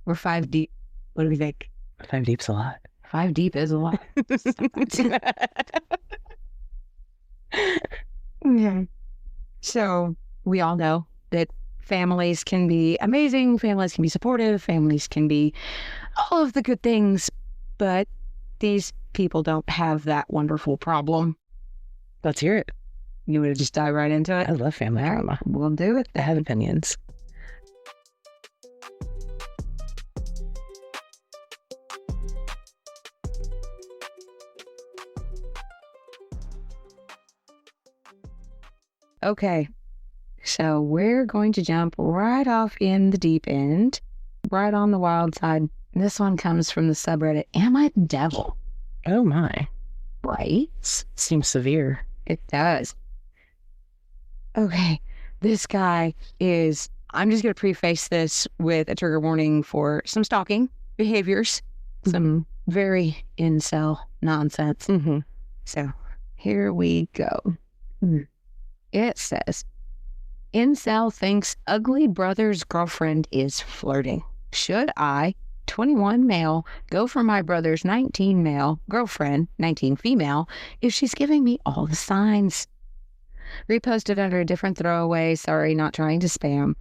We're 5 deep. What do we think? 5 deep's a lot. 5 deep is a lot. Yeah. So we all know that families can be amazing, families can be supportive, families can be all of the good things, but these people don't have that wonderful problem. Let's hear it. You want to just dive right into it? I love family drama. We'll do it. I have opinions. Okay, so we're going to jump right off in the deep end, right on the wild side. This one comes from the subreddit, Am I the Devil? Oh my. Right? Seems severe. It does. Okay, this guy is, I'm just going to preface this with a trigger warning for some stalking behaviors, some very incel nonsense. Mm-hmm. So here we go. It says, Incel thinks ugly brother's girlfriend is flirting. Should I, 21 male, go for my brother's 19 male girlfriend, 19 female, if she's giving me all the signs? Reposted under a different throwaway. Sorry, not trying to spam.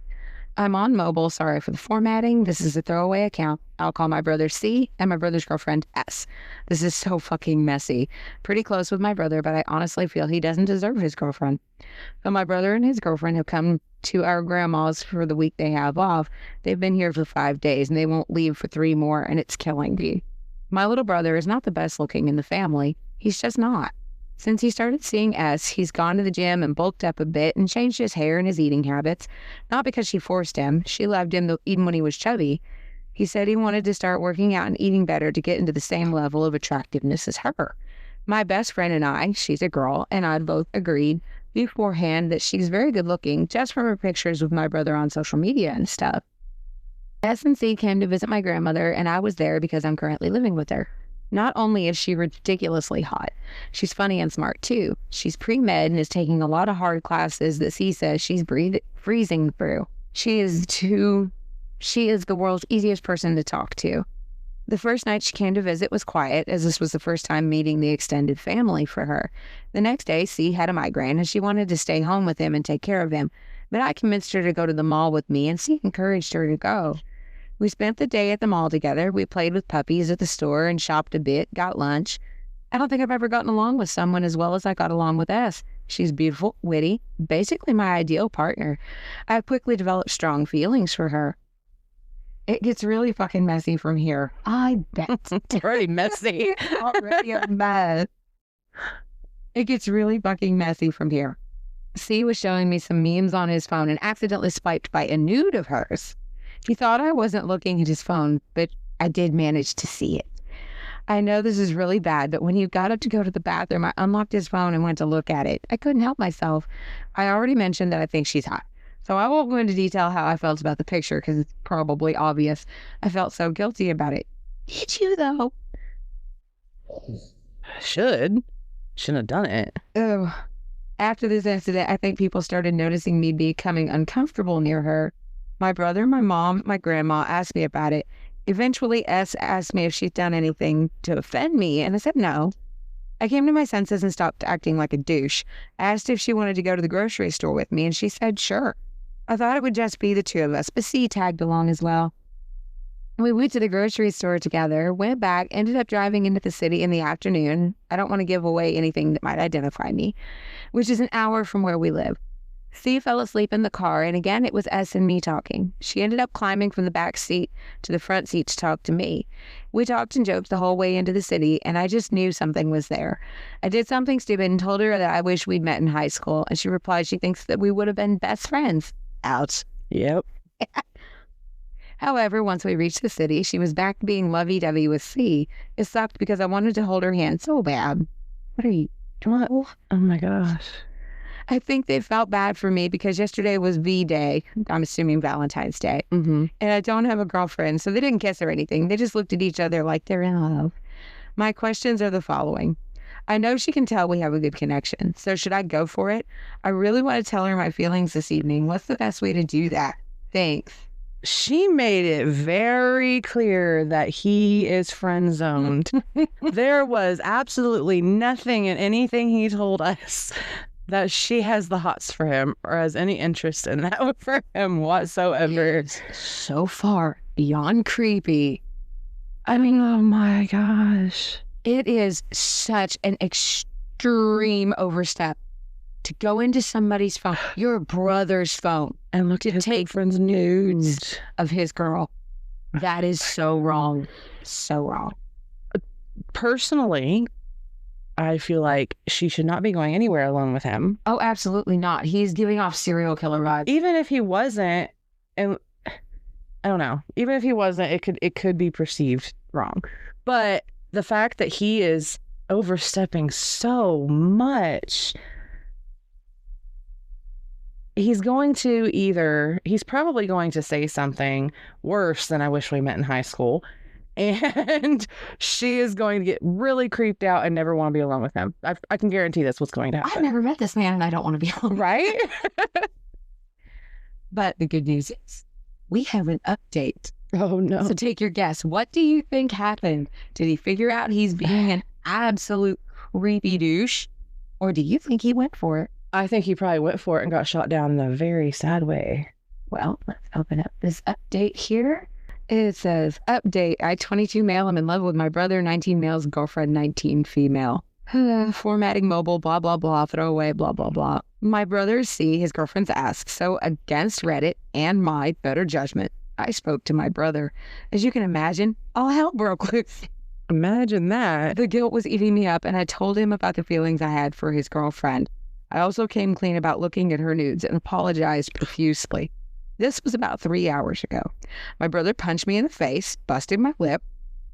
I'm on mobile. Sorry for the formatting. This is a throwaway account. I'll call my brother C and my brother's girlfriend S. This is so fucking messy. Pretty close with my brother, but I honestly feel he doesn't deserve his girlfriend. So my brother and his girlfriend have come to our grandma's for the week they have off. They've been here for 5 days and they won't leave for 3 more, and it's killing me. My little brother is not the best looking in the family. He's just not. Since he started seeing S, he's gone to the gym and bulked up a bit and changed his hair and his eating habits. Not because she forced him. She loved him even when he was chubby. He said he wanted to start working out and eating better to get into the same level of attractiveness as her. My best friend and I, she's a girl, and I both agreed beforehand that she's very good looking just from her pictures with my brother on social media and stuff. S and C came to visit my grandmother, and I was there because I'm currently living with her. Not only is she ridiculously hot, she's funny and smart too. She's pre-med and is taking a lot of hard classes that C says she's freezing through. She is the world's easiest person to talk to. The first night she came to visit was quiet, as this was the first time meeting the extended family for her. The next day, C had a migraine and she wanted to stay home with him and take care of him, but I convinced her to go to the mall with me, and C encouraged her to go. We spent the day at the mall together. We played with puppies at the store and shopped a bit, got lunch. I don't think I've ever gotten along with someone as well as I got along with S. She's beautiful, witty, basically my ideal partner. I have quickly developed strong feelings for her. It gets really fucking messy from here. I bet. It's already messy. Already a mess. It gets really fucking messy from here. C was showing me some memes on his phone and accidentally swiped by a nude of hers. He thought I wasn't looking at his phone, but I did manage to see it. I know this is really bad, but when he got up to go to the bathroom, I unlocked his phone and went to look at it. I couldn't help myself. I already mentioned that I think she's hot, so I won't go into detail how I felt about the picture because it's probably obvious. I felt so guilty about it. Did you, though? Shouldn't have done it. Oh. After this incident, I think people started noticing me becoming uncomfortable near her. My brother, my mom, my grandma asked me about it. Eventually, S asked me if she'd done anything to offend me, and I said no. I came to my senses and stopped acting like a douche. I asked if she wanted to go to the grocery store with me, and she said sure. I thought it would just be the two of us, but C tagged along as well. We went to the grocery store together, went back, ended up driving into the city in the afternoon. I don't want to give away anything that might identify me, which is an hour from where we live. C fell asleep in the car, and again it was S and me talking. She ended up climbing from the back seat to the front seat to talk to me. We talked and joked the whole way into the city, and I just knew something was there. I did something stupid and told her that I wish we'd met in high school, and she replied she thinks that we would have been best friends. Ouch. Yep. However, once we reached the city, she was back being lovey-dovey with C. It sucked because I wanted to hold her hand so bad. What are you doing? Oh my gosh. I think they felt bad for me because yesterday was V-Day. I'm assuming Valentine's Day. Mm-hmm. And I don't have a girlfriend, so they didn't kiss or anything. They just looked at each other like they're in love. My questions are the following. I know she can tell we have a good connection, so should I go for it? I really want to tell her my feelings this evening. What's the best way to do that? Thanks. She made it very clear that he is friend zoned. There was absolutely nothing in anything he told us that she has the hots for him or has any interest in that for him whatsoever. So far beyond creepy. I mean, oh my gosh. It is such an extreme overstep to go into somebody's phone, your brother's phone, And look to at his take friend's nudes nudes. of his girl. That is so wrong. So wrong. Personally, I feel like she should not be going anywhere alone with him. Oh, absolutely not. He's giving off serial killer vibes. Even if he wasn't, and I don't know, even if he wasn't, it could be perceived wrong. But the fact that he is overstepping so much, he's probably going to say something worse than "I wish we met in high school." And she is going to get really creeped out and never want to be alone with him. I can guarantee that's what's going to happen. I've never met this man and I don't want to be alone. Right? But the good news is we have an update. Oh, no. So take your guess. What do you think happened? Did he figure out he's being an absolute creepy douche? Or do you think he went for it? I think he probably went for it and got shot down in a very sad way. Well, let's open up this update here. It says, update, I 22 male, I'm in love with my brother, 19 males, girlfriend, 19 female. Formatting mobile, blah, blah, blah, throw away, blah, blah, blah. My brother's C, his girlfriend's ask, so against Reddit and my better judgment, I spoke to my brother. As you can imagine, all hell broke loose. Imagine that. The guilt was eating me up, and I told him about the feelings I had for his girlfriend. I also came clean about looking at her nudes and apologized profusely. This was about 3 hours ago. My brother punched me in the face, busted my lip.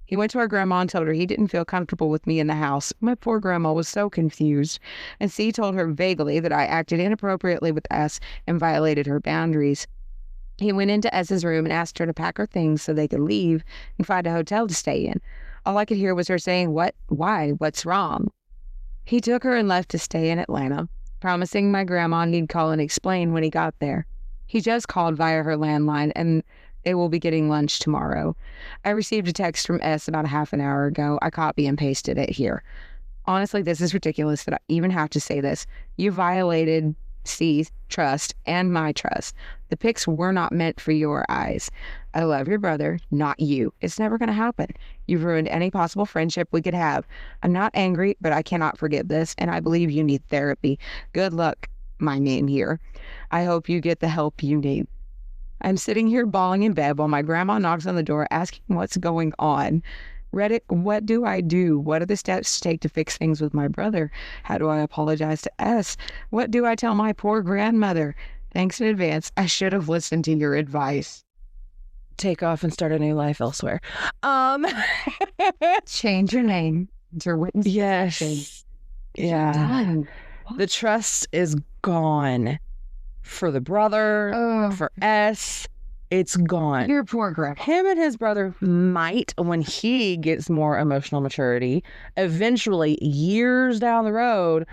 He went to our grandma and told her he didn't feel comfortable with me in the house. My poor grandma was so confused. And C told her vaguely that I acted inappropriately with S and violated her boundaries. He went into S's room and asked her to pack her things so they could leave and find a hotel to stay in. All I could hear was her saying, "What? Why? What's wrong?" He took her and left to stay in Atlanta, promising my grandma he'd call and explain when he got there. He just called via her landline, and they will be getting lunch tomorrow. I received a text from S about a half an hour ago. I copy and pasted it here. Honestly, this is ridiculous that I even have to say this. You violated C's trust and my trust. The pics were not meant for your eyes. I love your brother, not you. It's never going to happen. You've ruined any possible friendship we could have. I'm not angry, but I cannot forgive this, and I believe you need therapy. Good luck, my name here. I hope you get the help you need. I'm sitting here bawling in bed while my grandma knocks on the door asking what's going on. Reddit, what do I do? What are the steps to take to fix things with my brother? How do I apologize to S? What do I tell my poor grandmother? Thanks in advance. I should have listened to your advice. Take off and start a new life elsewhere. Change your name to witness. Yes. Yeah. Done. The trust is gone. For the brother, for S, it's gone. Your poor grandma. Him and his brother might, when he gets more emotional maturity, eventually, years down the road,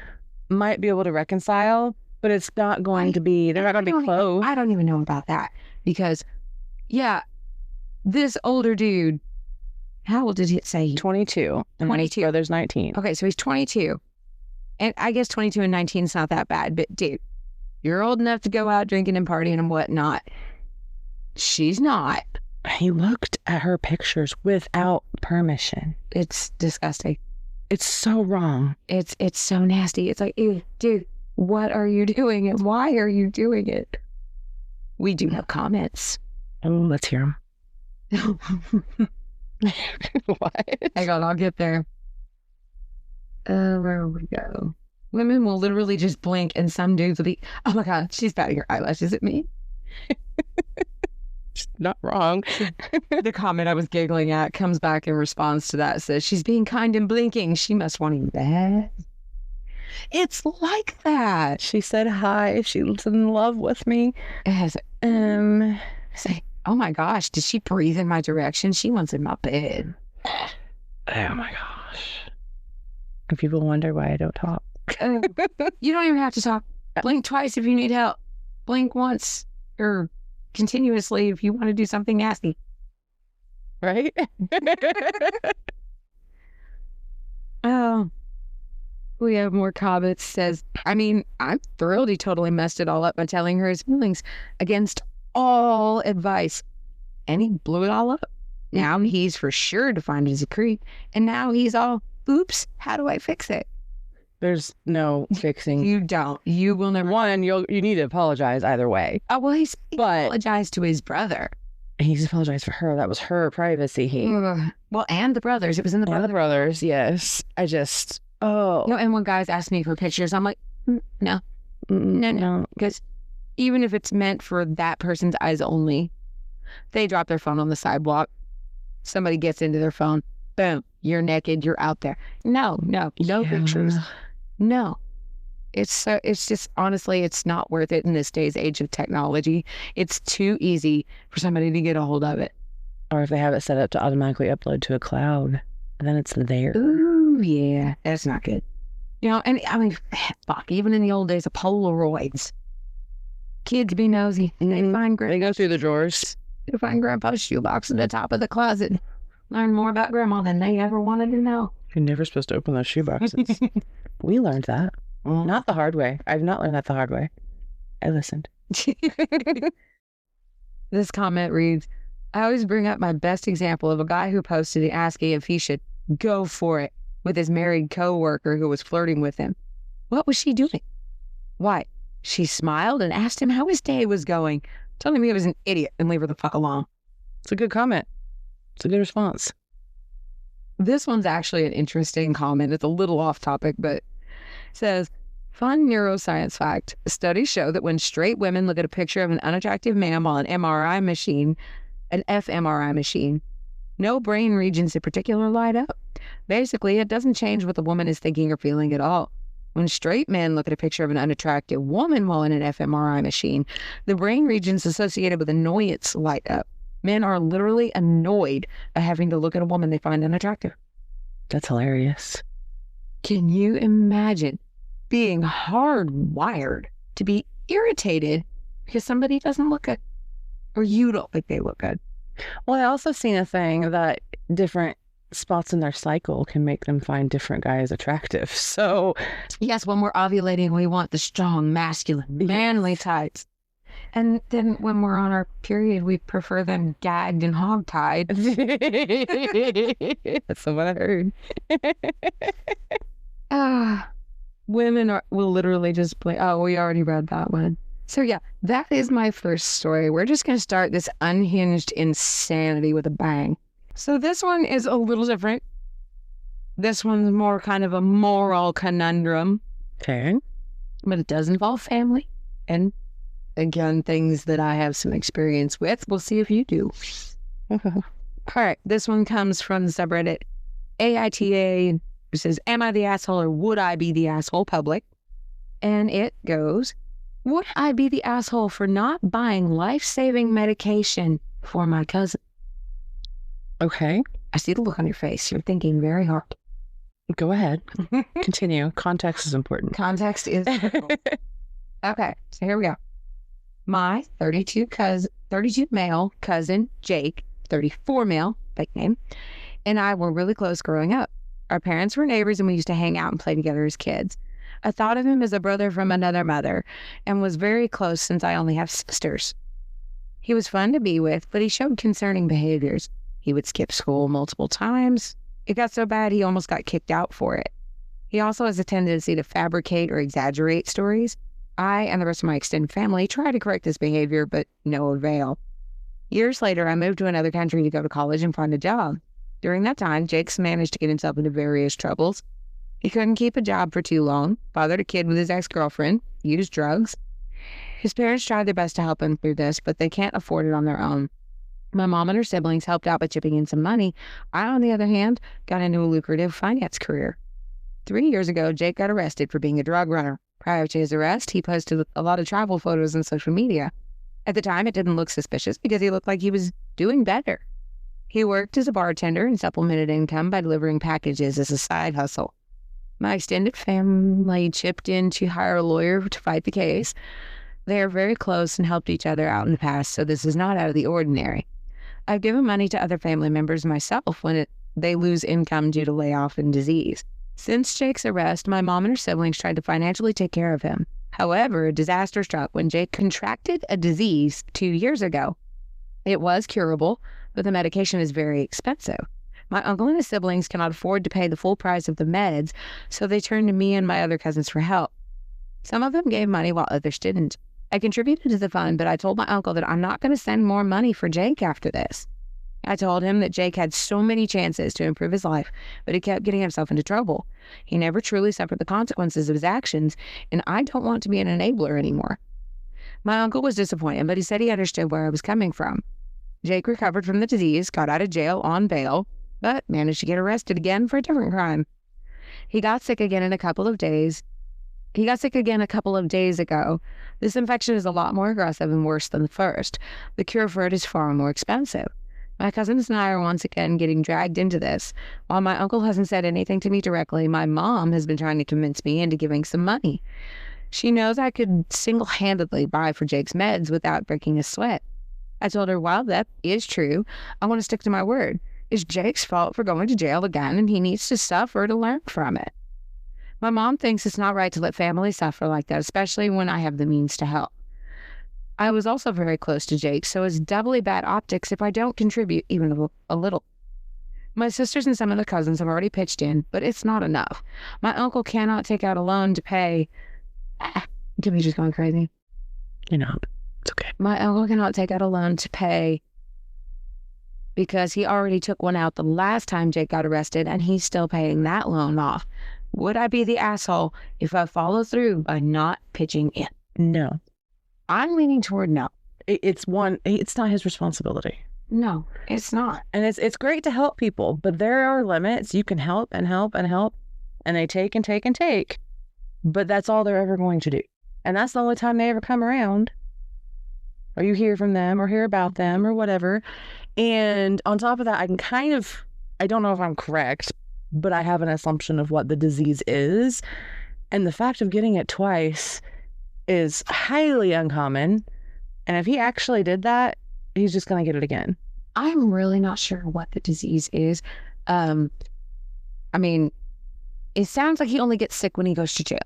might be able to reconcile, but it's not going to be, they're not going to be close. I don't even know about that because, yeah, this older dude, how old did he say? 22. And 22. his brother's 19. Okay, so he's 22. And I guess 22 and 19 is not that bad, but dude, you're old enough to go out drinking and partying and whatnot. She's not. He looked at her pictures without permission. It's disgusting. It's so wrong. It's so nasty. It's like, ew, dude, what are you doing and why are you doing it? We do have comments. Oh, let's hear them. What? Hang on, I'll get there. Where we go? Women will literally just blink and some dudes will be, oh my God, she's batting her eyelashes. Is it me? Not wrong. The comment I was giggling at comes back in response to that. Says, she's being kind and blinking. She must want him bad. It's like that. She said hi. She's in love with me. It has, say, oh my gosh, did she breathe in my direction? She wants in my bed. Oh my gosh. And people wonder why I don't talk. You don't even have to talk. Blink twice if you need help. Blink once or continuously if you want to do something nasty. Right? Oh, we have more comments. Says, I mean, I'm thrilled he totally messed it all up by telling her his feelings against all advice. And he blew it all up. Now he's for sure defined as a creep. And now he's all, oops, how do I fix it? There's no fixing. You don't. You will never. One, you need to apologize either way. Oh, well, he apologized to his brother. He's apologized for her. That was her privacy. Well, and the brothers. It was in the brothers. And the brothers, yes. And when guys ask me for pictures, I'm like, no. Because even if it's meant for that person's eyes only, they drop their phone on the sidewalk. Somebody gets into their phone. Boom. You're naked. You're out there. No pictures. No. It's just, honestly, it's not worth it in this day's age of technology. It's too easy for somebody to get a hold of it. Or if they have it set up to automatically upload to a cloud, then it's there. Ooh, yeah. That's not good. And I mean, fuck, even in the old days of Polaroids, kids be nosy. They go through the drawers. They find Grandpa's shoebox at the top of the closet. Learn more about Grandma than they ever wanted to know. You're never supposed to open those shoeboxes. We learned that. Not the hard way. I've not learned that the hard way. I listened. This comment reads, I always bring up my best example of a guy who posted asking if he should go for it with his married co-worker who was flirting with him. What was she doing? Why? She smiled and asked him how his day was going, telling me he was an idiot and leave her the fuck alone. It's a good comment. It's a good response. This one's actually an interesting comment. It's a little off topic, but it says, fun neuroscience fact. Studies show that when straight women look at a picture of an unattractive man while an fMRI machine, no brain regions in particular light up. Basically, it doesn't change what the woman is thinking or feeling at all. When straight men look at a picture of an unattractive woman while in an fMRI machine, the brain regions associated with annoyance light up. Men are literally annoyed at having to look at a woman they find unattractive. That's hilarious. Can you imagine being hardwired to be irritated because somebody doesn't look good or you don't think they look good? Well, I also seen a thing that different spots in their cycle can make them find different guys attractive. So yes, when we're ovulating, we want the strong, masculine, manly types. And then when we're on our period, we prefer them gagged and hogtied. That's what I heard. Women will literally just play. Oh, we already read that one. So yeah, that is my first story. We're just going to start this unhinged insanity with a bang. So this one is a little different. This one's more kind of a moral conundrum. Okay. But it does involve family and, again, things that I have some experience with. We'll see if you do. All right. This one comes from the subreddit AITA. It says, am I the asshole or would I be the asshole public? And it goes, would I be the asshole for not buying life-saving medication for my cousin? Okay. I see the look on your face. You're thinking very hard. Go ahead. Continue. Context is important. Context is okay, so here we go. My 32 male cousin, Jake, 34 male, fake name, and I were really close growing up. Our parents were neighbors and we used to hang out and play together as kids. I thought of him as a brother from another mother and was very close since I only have sisters. He was fun to be with, but he showed concerning behaviors. He would skip school multiple times. It got so bad he almost got kicked out for it. He also has a tendency to fabricate or exaggerate stories. I and the rest of my extended family tried to correct this behavior, but no avail. Years later, I moved to another country to go to college and find a job. During that time, Jake's managed to get himself into various troubles. He couldn't keep a job for too long, fathered a kid with his ex-girlfriend, used drugs. His parents tried their best to help him through this, but they can't afford it on their own. My mom and her siblings helped out by chipping in some money. I, on the other hand, got into a lucrative finance career. 3 years ago, Jake got arrested for being a drug runner. Prior to his arrest, he posted a lot of travel photos on social media. At the time, it didn't look suspicious because he looked like he was doing better. He worked as a bartender and supplemented income by delivering packages as a side hustle. My extended family chipped in to hire a lawyer to fight the case. They are very close and helped each other out in the past, so this is not out of the ordinary. I've given money to other family members myself when they lose income due to layoff and disease. Since Jake's arrest, my mom and her siblings tried to financially take care of him. However, a disaster struck when Jake contracted a disease 2 years ago. It was curable, but the medication is very expensive. My uncle and his siblings cannot afford to pay the full price of the meds, so they turned to me and my other cousins for help. Some of them gave money while others didn't. I contributed to the fund, but I told my uncle that I'm not going to send more money for Jake after this. I told him that Jake had so many chances to improve his life, but he kept getting himself into trouble. He never truly suffered the consequences of his actions, and I don't want to be an enabler anymore. My uncle was disappointed, but he said he understood where I was coming from. Jake recovered from the disease, got out of jail on bail, but managed to get arrested again for a different crime. He got sick again a couple of days ago. This infection is a lot more aggressive and worse than the first. The cure for it is far more expensive. My cousins and I are once again getting dragged into this. While my uncle hasn't said anything to me directly, my mom has been trying to convince me into giving some money. She knows I could single-handedly buy for Jake's meds without breaking a sweat. I told her, while that is true, I want to stick to my word. It's Jake's fault for going to jail again, and he needs to suffer to learn from it. My mom thinks it's not right to let families suffer like that, especially when I have the means to help. I was also very close to Jake, so it's doubly bad optics if I don't contribute even a little. My sisters and some of the cousins have already pitched in, but it's not enough. My uncle cannot take out a loan to pay... Jimmy's going crazy. It's okay. My uncle cannot take out a loan to pay because he already took one out the last time Jake got arrested, and he's still paying that loan off. Would I be the asshole if I follow through by not pitching in? No. I'm leaning toward no. It's not his responsibility. No, it's not. And it's great to help people, but there are limits. You can help and help and help, and they take and take and take, but that's all they're ever going to do. And that's the only time they ever come around, or you hear from them or hear about them or whatever. And on top of that, I don't know if I'm correct, but I have an assumption of what the disease is. And the fact of getting it twice is highly uncommon. And if he actually did that, he's just going to get it again. I'm really not sure what the disease is. It sounds like he only gets sick when he goes to jail.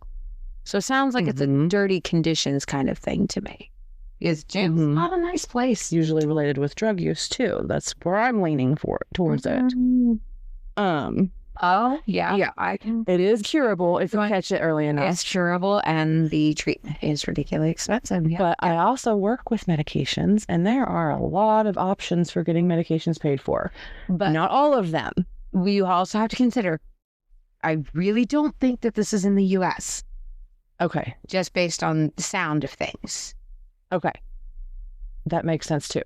So it sounds like it's a dirty conditions kind of thing to me. Because jail's not a nice place. Usually related with drug use too. That's where I'm leaning towards it. Oh, yeah. Yeah. It is curable if you catch it early enough. It's curable, and the treatment is ridiculously expensive. Yeah. But I also work with medications, and there are a lot of options for getting medications paid for. But not all of them. We also have to consider, I really don't think that this is in the U.S. Okay. Just based on the sound of things. Okay. That makes sense too.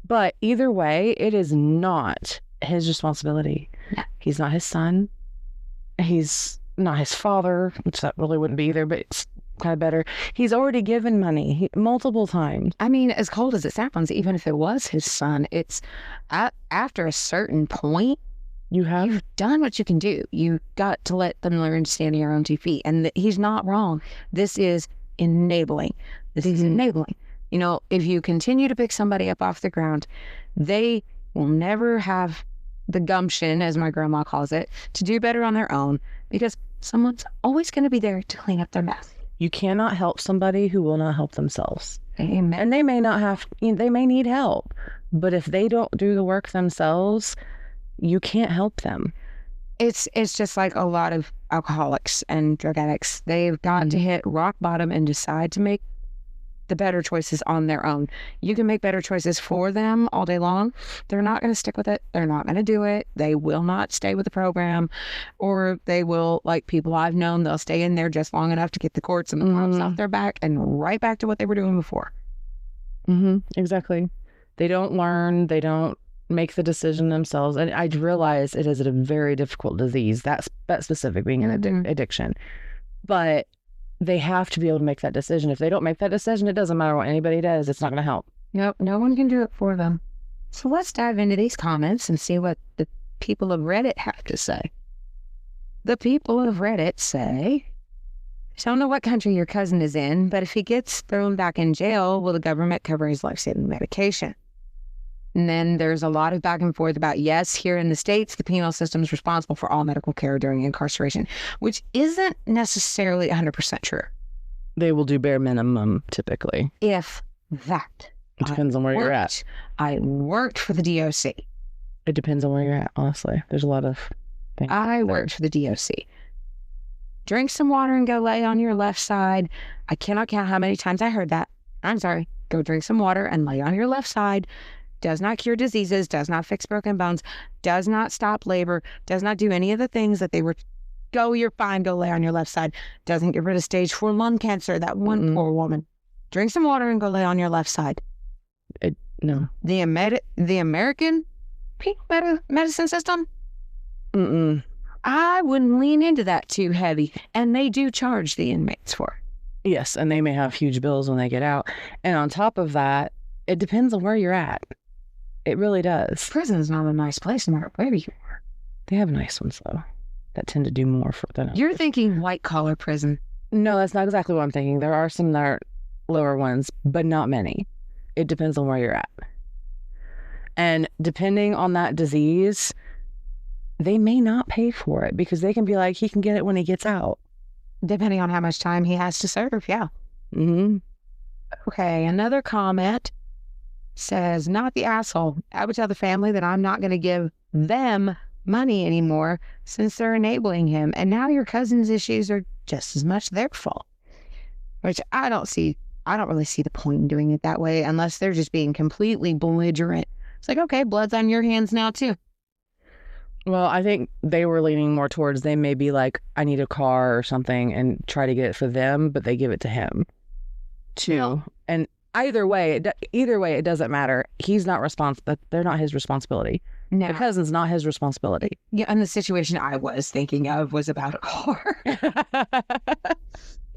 But either way, it is not his responsibility. No. He's not his son. He's not his father, which that really wouldn't be either, but it's kind of better. He's already given money multiple times. I mean, as cold as it sounds, even if it was his son, it's after a certain point, you've done what you can do. You've got to let them learn to stand on your own 2 feet. And he's not wrong. This is enabling. This is enabling. If you continue to pick somebody up off the ground, they will never have the gumption, as my grandma calls it, to do better on their own, because someone's always going to be there to clean up their mess. You cannot help somebody who will not help themselves. Amen. And they may need help, but if they don't do the work themselves, you can't help them. It's just like a lot of alcoholics and drug addicts. They've got to hit rock bottom and decide to make the better choices on their own. You can make better choices for them all day long. They're not going to stick with it. They're not going to do it. They will not stay with the program, or they will, like people I've known, they'll stay in there just long enough to get the courts and the cops off their back and right back to what they were doing before. Exactly. They don't learn. They don't make the decision themselves. And I realize it is a very difficult disease, that specific being an addiction. But they have to be able to make that decision. If they don't make that decision, it doesn't matter what anybody does. It's not going to help. Nope, no one can do it for them. So let's dive into these comments and see what the people of Reddit have to say. The people of Reddit say, Don't know what country your cousin is in, but if he gets thrown back in jail, will the government cover his life-saving medication? And then there's a lot of back and forth about, yes, here in the States, the penal system is responsible for all medical care during incarceration, which isn't necessarily 100% true. They will do bare minimum, typically. If that. It depends on where you're at. I worked for the DOC. It depends on where you're at, honestly. There's a lot of things. I worked for the DOC. Drink some water and go lay on your left side. I cannot count how many times I heard that. I'm sorry. Go drink some water and lay on your left side. Does not cure diseases, does not fix broken bones, does not stop labor, does not do any of the things that they were, go, you're fine, go lay on your left side. Doesn't get rid of stage 4 lung cancer, that one poor woman. Drink some water and go lay on your left side. No. The American medicine system? I wouldn't lean into that too heavy. And they do charge the inmates for it. Yes, and they may have huge bills when they get out. And on top of that, it depends on where you're at. It really does. Prison's not a nice place no matter where you are. They have nice ones, though, that tend to do more for them. You're thinking white-collar prison. No, that's not exactly what I'm thinking. There are some that are lower ones, but not many. It depends on where you're at. And depending on that disease, they may not pay for it because they can be like, he can get it when he gets out. Depending on how much time he has to serve, yeah. Okay, another comment says, not the asshole. I would tell the family that I'm not going to give them money anymore since they're enabling him. And now your cousin's issues are just as much their fault. Which I don't really see the point in doing it that way unless they're just being completely belligerent. It's like, okay, blood's on your hands now too. Well, I think they were leaning more towards they may be like, I need a car or something and try to get it for them, but they give it to him too. No. And either way, it doesn't matter. He's not responsible. They're not his responsibility. No. The cousin's not his responsibility. Yeah, and the situation I was thinking of was about a car. It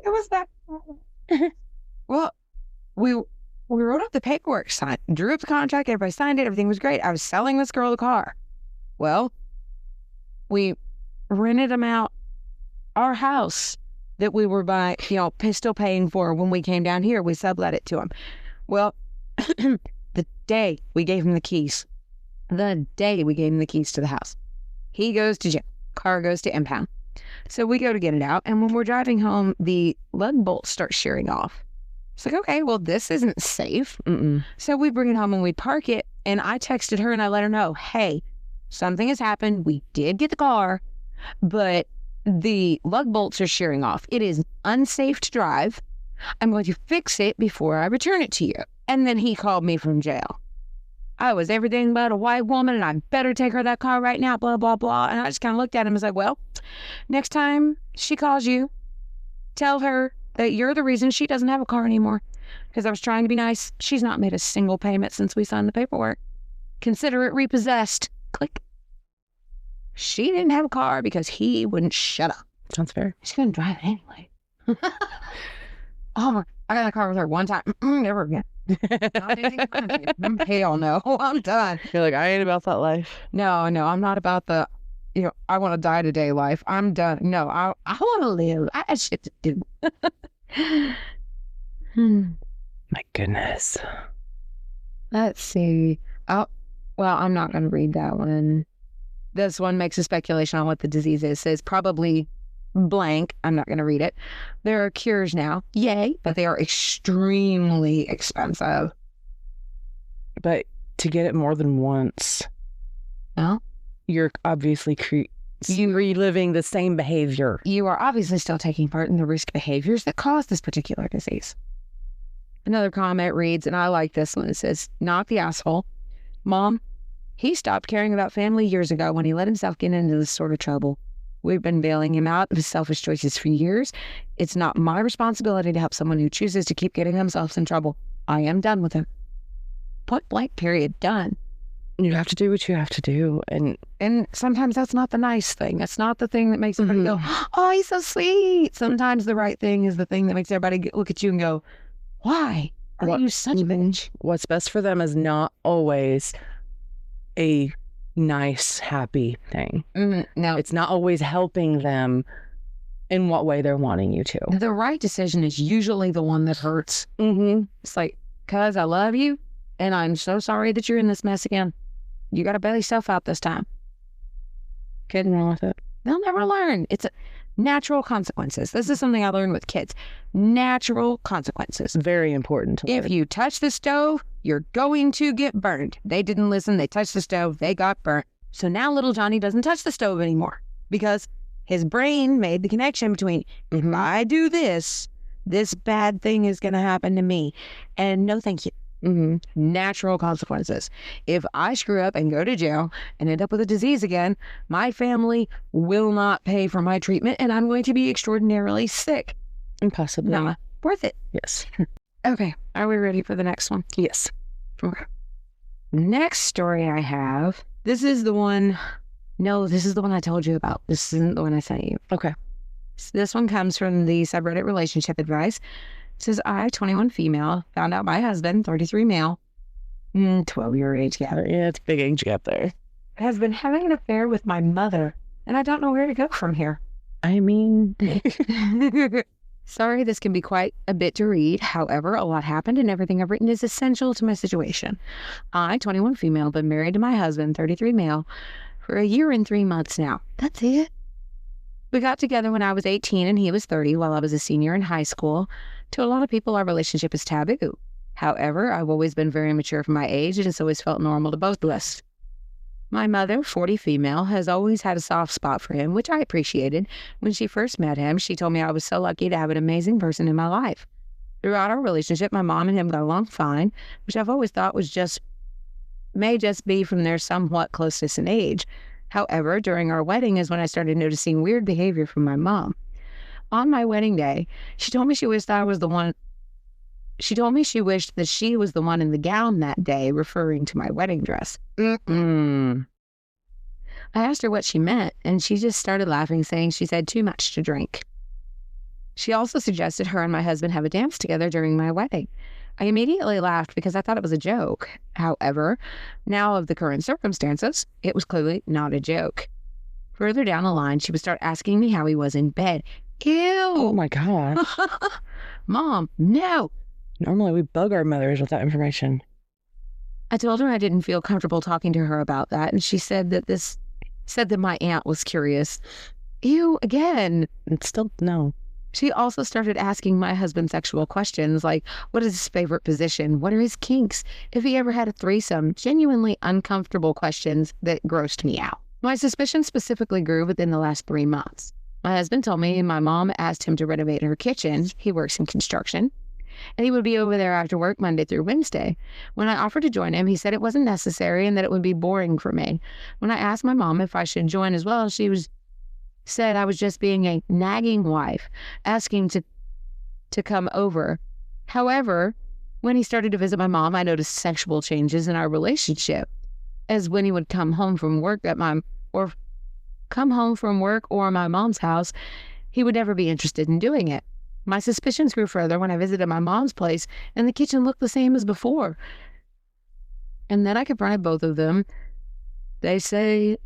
was that. Well, we wrote up the paperwork, drew up the contract, everybody signed it, everything was great. I was selling this girl the car. Well, we rented them out our house that we were still paying for when we came down here. We sublet it to him. Well, the day we gave him the keys to the house, he goes to jail. Car goes to impound. So we go to get it out. And when we're driving home, the lug bolt starts shearing off. It's like, okay, well, this isn't safe. So we bring it home and we park it. And I texted her and I let her know, hey, something has happened. We did get the car, but the lug bolts are shearing off. It is unsafe to drive. I'm going to fix it before I return it to you. And then he called me from jail. I was everything but a white woman and I better take her that car right now, blah, blah, blah. And I just kind of looked at him and was like, well, next time she calls you, tell her that you're the reason she doesn't have a car anymore. Because I was trying to be nice. She's not made a single payment since we signed the paperwork. Consider it repossessed. Click. She didn't have a car because he wouldn't shut up. Sounds fair. She couldn't drive it anyway. I got in a car with her one time. Never again. Hell no. I'm done. You're like, I ain't about that life. No, I'm not about the, I want to die today life. I'm done. No, I want to live. I had shit to do. My goodness. Let's see. Oh, well, I'm not going to read that one. This one makes a speculation on what the disease is. It says probably blank. I'm not going to read it. There are cures now. Yay. But they are extremely expensive. But to get it more than once, well, you're obviously reliving the same behavior. You are obviously still taking part in the risk behaviors that cause this particular disease. Another comment reads, and I like this one. It says, not the asshole. Mom, he stopped caring about family years ago when he let himself get into this sort of trouble. We've been bailing him out of his selfish choices for years. It's not my responsibility to help someone who chooses to keep getting themselves in trouble. I am done with him. Point blank, period. Done. You have to do what you have to do. And sometimes that's not the nice thing. That's not the thing that makes everybody go, oh, he's so sweet. Sometimes the right thing is the thing that makes everybody look at you and go, why are you such a bitch? What's best for them is not always a nice, happy thing. No. It's not always helping them in what way they're wanting you to. The right decision is usually the one that hurts. Mm-hmm. It's like, cuz I love you and I'm so sorry that you're in this mess again. You got to bail yourself out this time. Getting wrong with it. They'll never learn. It's natural consequences. This is something I learned with kids. Natural consequences. Very important to If learn. you touch the stove, you're going to get burned. They didn't listen. They touched the stove. They got burnt. So now little Johnny doesn't touch the stove anymore because his brain made the connection between if I do this, this bad thing is going to happen to me. And no, thank you. Natural consequences. If I screw up and go to jail and end up with a disease again, my family will not pay for my treatment and I'm going to be extraordinarily sick. Impossibly. Not worth it. Yes. Okay. Are we ready for the next one? Yes. Okay. Next story I have. This is the one. No, this is the one I told you about. This isn't the one I sent you. Okay. So this one comes from the subreddit Relationship Advice. It says, I, 21 female, found out my husband, 33 male, 12-year age gap, Yeah, it's a big age gap there. has been having an affair with my mother, and I don't know where to go from here. I mean, Sorry, this can be quite a bit to read. However, a lot happened and everything I've written is essential to my situation. I, 21 female, been married to my husband, 33 male, for a year and 3 months now. That's it. We got together when I was 18 and he was 30 while I was a senior in high school. To a lot of people, our relationship is taboo. However, I've always been very mature for my age and it's always felt normal to both of us. My mother, 40 female, has always had a soft spot for him, which I appreciated. When she first met him, she told me I was so lucky to have an amazing person in my life. Throughout our relationship, my mom and him got along fine, which I've always thought may just be from their somewhat closeness in age. However, during our wedding is when I started noticing weird behavior from my mom. On my wedding day, she told me she wished I was the one. She told me she wished that she was the one in the gown that day, referring to my wedding dress. I asked her what she meant, and she just started laughing, saying she's had too much to drink. She also suggested her and my husband have a dance together during my wedding. I immediately laughed because I thought it was a joke. However, now of the current circumstances, it was clearly not a joke. Further down the line, she would start asking me how he was in bed. Ew! oh my God. Mom, no! Normally we bug our mothers with that information. I told her I didn't feel comfortable talking to her about that, and she said that my aunt was curious. Ew, again. It's still, no. She also started asking my husband sexual questions like, what is his favorite position? What are his kinks? If he ever had a threesome? Genuinely uncomfortable questions that grossed me out. My suspicion specifically grew within the last 3 months. My husband told me my mom asked him to renovate her kitchen. He works in construction. And he would be over there after work Monday through Wednesday. When I offered to join him, he said it wasn't necessary and that it would be boring for me. When I asked my mom if I should join as well, she said I was just being a nagging wife, asking to come over. However, when he started to visit my mom, I noticed sexual changes in our relationship, as when he would come home from work or my mom's house, he would never be interested in doing it. My suspicions grew further when I visited my mom's place and the kitchen looked the same as before. And then I confronted both of them. They said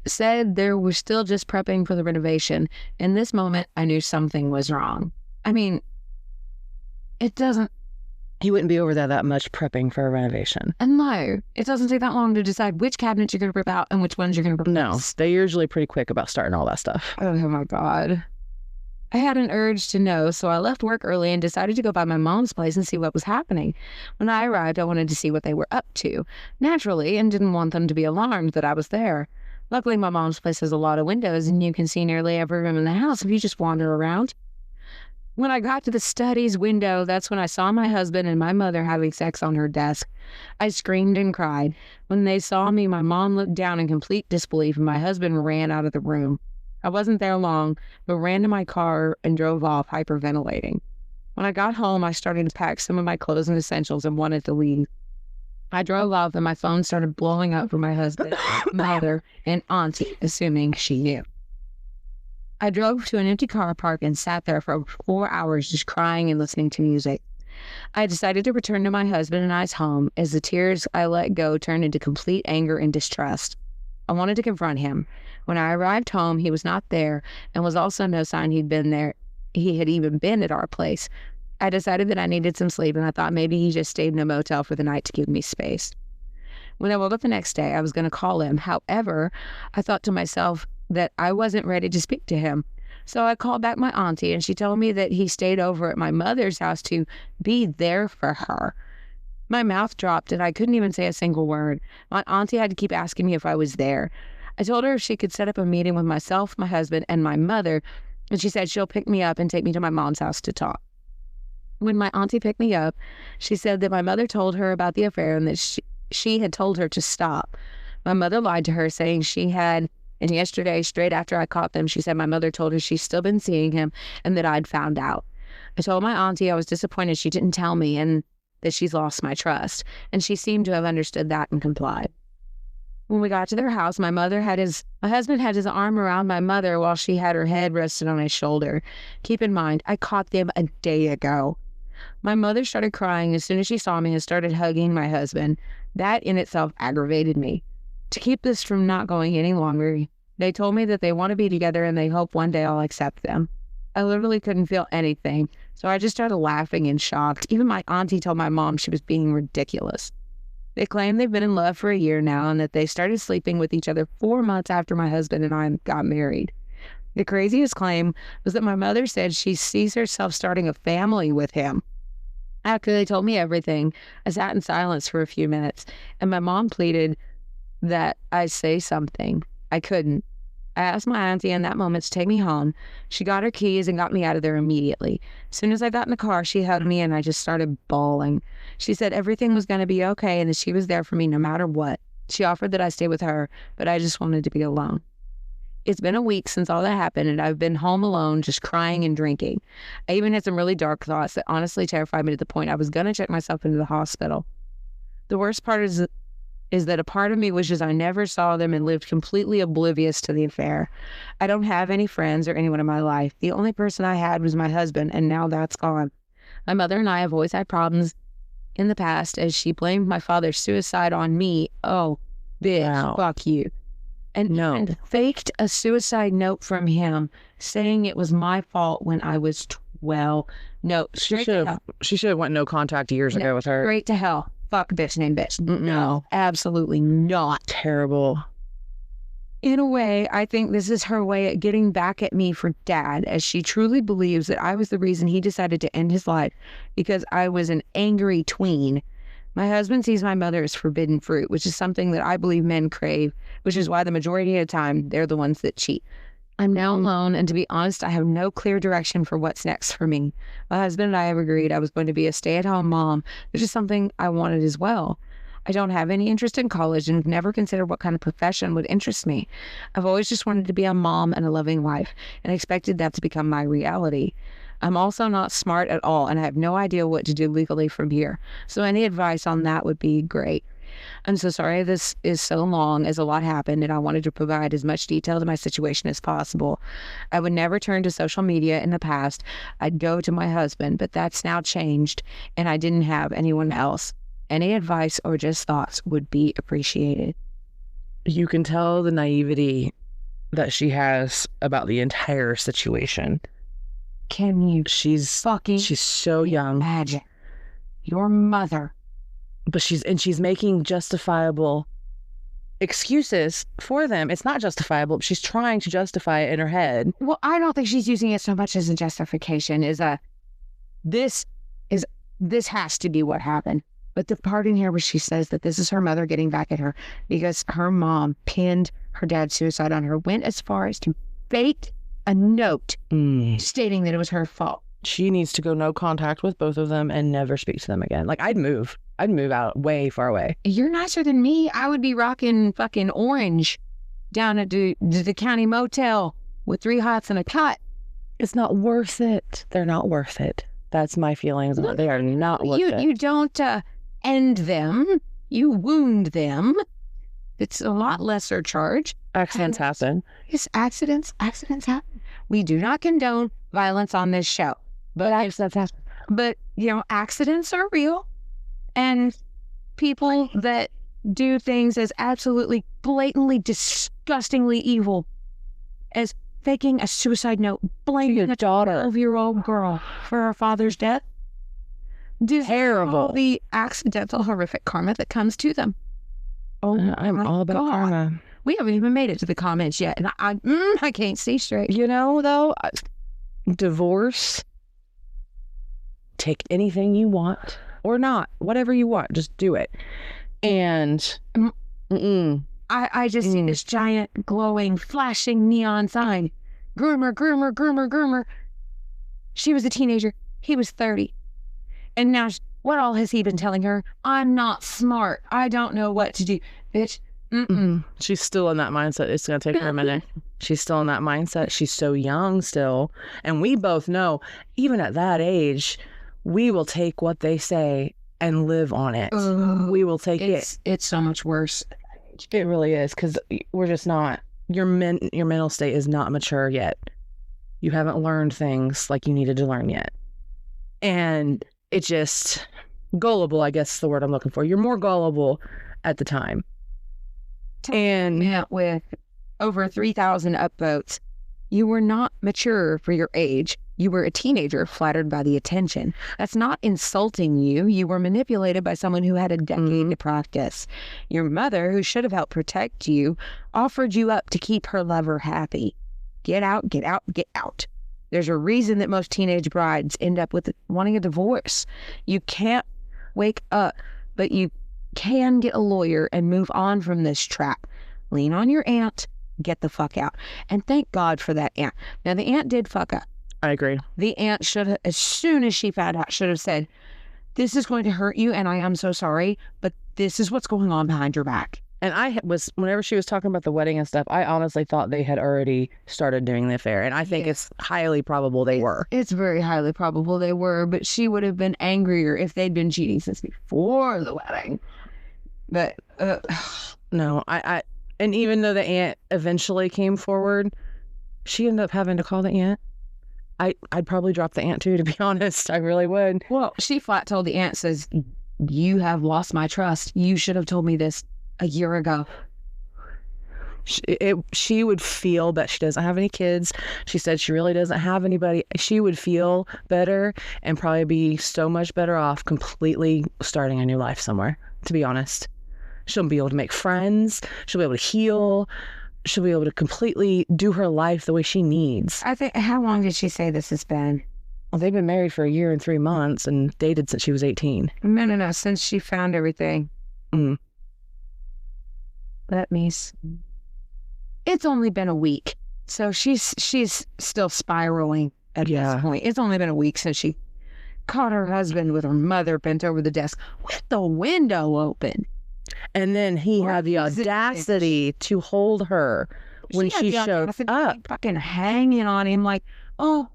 they were still just prepping for the renovation. In this moment, I knew something was wrong. I mean, He wouldn't be over there that much prepping for a renovation. and no, it doesn't take that long to decide which cabinets you're going to rip out and which ones you're going to replace. No, they're usually pretty quick about starting all that stuff. Oh my God. I had an urge to know, so I left work early and decided to go by my mom's place and see what was happening. When I arrived, I wanted to see what they were up to, naturally, and didn't want them to be alarmed that I was there. Luckily, my mom's place has a lot of windows, and you can see nearly every room in the house if you just wander around. When I got to the study's window, that's when I saw my husband and my mother having sex on her desk. I screamed and cried. When they saw me, my mom looked down in complete disbelief, and my husband ran out of the room. I wasn't there long, but ran to my car and drove off, hyperventilating. When I got home, I started to pack some of my clothes and essentials and wanted to leave. I drove off and my phone started blowing up for my husband, mother, and auntie, assuming she knew. I drove to an empty car park and sat there for 4 hours just crying and listening to music. I decided to return to my husband and I's home as the tears I let go turned into complete anger and distrust. I wanted to confront him. When I arrived home, he was not there and was also no sign he'd been there he had even been at our place. I decided that I needed some sleep, and I thought maybe he just stayed in a motel for the night to give me space. When I woke up the next day, I was going to call him. However, I thought to myself that I wasn't ready to speak to him. So I called back my auntie, and she told me that he stayed over at my mother's house to be there for her. My mouth dropped, and I couldn't even say a single word. My auntie had to keep asking me if I was there. I told her if she could set up a meeting with myself, my husband, and my mother, and she said she'll pick me up and take me to my mom's house to talk. When my auntie picked me up, she said that my mother told her about the affair and that she had told her to stop. My mother lied to her, saying she had, and yesterday, straight after I caught them, she said my mother told her she's still been seeing him and that I'd found out. I told my auntie I was disappointed she didn't tell me and that she's lost my trust, and she seemed to have understood that and complied. When we got to their house, my husband had his arm around my mother while she had her head rested on his shoulder. Keep in mind, I caught them a day ago. My mother started crying as soon as she saw me and started hugging my husband. That in itself aggravated me. To keep this from not going any longer, they told me that they want to be together and they hope one day I'll accept them. I literally couldn't feel anything, so I just started laughing and shocked. Even my auntie told my mom she was being ridiculous. They claim they've been in love for a year now and that they started sleeping with each other 4 months after my husband and I got married. The craziest claim was that my mother said she sees herself starting a family with him. After they told me everything, I sat in silence for a few minutes, and my mom pleaded that I say something. I couldn't. I asked my auntie in that moment to take me home. She got her keys and got me out of there immediately. As soon as I got in the car, she hugged me and I just started bawling. She said everything was going to be okay and that she was there for me no matter what. She offered that I stay with her, but I just wanted to be alone. It's been a week since all that happened, and I've been home alone, just crying and drinking. I even had some really dark thoughts that honestly terrified me to the point I was going to check myself into the hospital. The worst part is that a part of me wishes I never saw them and lived completely oblivious to the affair. I don't have any friends or anyone in my life. The only person I had was my husband, and now that's gone. My mother and I have always had problems in the past as she blamed my father's suicide on me. Oh, bitch, wow. Fuck you. And faked a suicide note from him saying it was my fault when I was 12. No, she should have went no contact years ago with her. Straight to hell. Fuck a bitch named bitch. No, absolutely not. Terrible. In a way, I think this is her way at getting back at me for Dad, as she truly believes that I was the reason he decided to end his life because I was an angry tween. My husband sees my mother as forbidden fruit, which is something that I believe men crave, which is why the majority of the time they're the ones that cheat. I'm now alone, and to be honest, I have no clear direction for what's next for me. My husband and I have agreed I was going to be a stay-at-home mom, which is something I wanted as well. I don't have any interest in college and have never considered what kind of profession would interest me. I've always just wanted to be a mom and a loving wife, and expected that to become my reality. I'm also not smart at all, and I have no idea what to do legally from here. So any advice on that would be great. I'm so sorry this is so long, as a lot happened, and I wanted to provide as much detail to my situation as possible. I would never turn to social media in the past. I'd go to my husband, but that's now changed, and I didn't have anyone else. Any advice or just thoughts would be appreciated. You can tell the naivety that she has about the entire situation. Can you she's so young. Imagine your mother. But she's making justifiable excuses for them. It's not justifiable, but she's trying to justify it in her head. Well, I don't think she's using it so much as a justification. This has to be what happened. But the part in here where she says that this is her mother getting back at her because her mom pinned her dad's suicide on her, went as far as to fake a note stating that it was her fault. She needs to go no contact with both of them and never speak to them again. Like, I'd move out way far away. You're nicer than me. I would be rocking fucking orange down at the county motel with 3 hots and a cot. It's not worth it. They're not worth it. That's my feelings. Look, they are not worth it. You don't end them. You wound them. It's a lot lesser charge. Accidents happen. Yes, accidents happen. We do not condone violence on this show. But accidents happen. But, accidents are real. And people that do things as absolutely blatantly, disgustingly evil as faking a suicide note, blaming a daughter. 12-year-old girl for her father's death. Terrible. All the accidental, horrific karma that comes to them. Oh, I'm all about karma. We haven't even made it to the comments yet, and I can't see straight. You know, though, divorce, take anything you want or not, whatever you want, just do it. And I just see this giant, glowing, flashing neon sign. Groomer, groomer, groomer, groomer. She was a teenager. He was 30. And now, what all has he been telling her? I'm not smart. I don't know what to do. Bitch, she's still in that mindset. It's going to take her a minute. She's still in that mindset. She's so young still. And we both know, even at that age, we will take what they say and live on it. We will take it. It's so much worse. It really is, because we're just not, your mental state is not mature yet. You haven't learned things like you needed to learn yet. And it just, gullible, I guess is the word I'm looking for. You're more gullible at the time. And with over 3,000 upvotes, you were not mature for your age. You were a teenager flattered by the attention. That's not insulting you. You were manipulated by someone who had a decade to practice. Your mother, who should have helped protect you, offered you up to keep her lover happy. Get out, get out, get out. There's a reason that most teenage brides end up with wanting a divorce. You can't wake up, but you can get a lawyer and move on from this trap. Lean on your aunt, get the fuck out. And thank God for that aunt. Now, the aunt did fuck up. I agree. The aunt should have, as soon as she found out, should have said, this is going to hurt you and I am so sorry, but this is what's going on behind your back. And whenever she was talking about the wedding and stuff, I honestly thought they had already started doing the affair. And I think it's highly probable they were. It's very highly probable they were, but she would have been angrier if they'd been cheating since before the wedding. But, no, and even though the aunt eventually came forward, she ended up having to call the aunt. I'd probably drop the aunt too, to be honest. I really would. Well, she flat told the aunt, says, you have lost my trust. You should have told me this a year ago. She would feel that she doesn't have any kids. She said she really doesn't have anybody. She would feel better and probably be so much better off completely starting a new life somewhere, to be honest. She'll be able to make friends. She'll be able to heal. She'll be able to completely do her life the way she needs. I think, how long did she say this has been? Well, they've been married for 1 year and 3 months and dated since she was 18. No, since she found everything. Let me see. It's only been a week. So she's still spiraling at this point. It's only been a week since she caught her husband with her mother bent over the desk with the window open. And then he had the audacity to hold her when she showed up. Fucking hanging on him like, oh,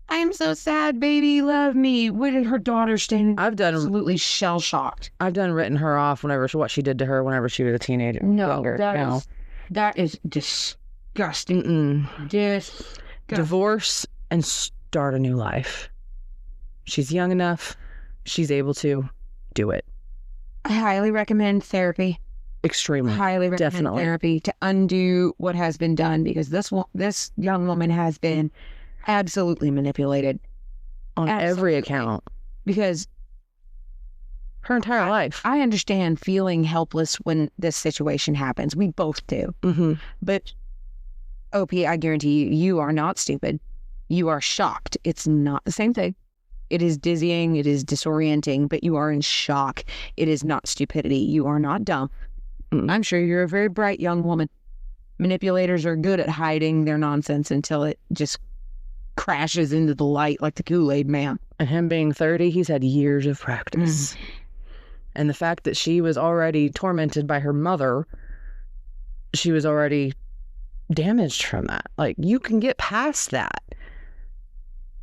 I'm so sad, baby, love me. What did her daughter standing absolutely shell-shocked? I've written her off what she did to her whenever she was a teenager. That is disgusting. Divorce and start a new life. She's young enough. She's able to do it. I highly recommend therapy. Extremely. Highly recommend therapy to undo what has been done, because this young woman has been absolutely manipulated. On every account. Because her entire life. I understand feeling helpless when this situation happens. We both do. But, OP, I guarantee you are not stupid. You are shocked. It's not the same thing. It is dizzying. It is disorienting, but you are in shock. It is not stupidity. You are not dumb. I'm sure you're a very bright young woman. Manipulators are good at hiding their nonsense until it just crashes into the light like the Kool-Aid man. And him being 30, he's had years of practice. And the fact that she was already tormented by her mother, she was already damaged from that. Like, you can get past that.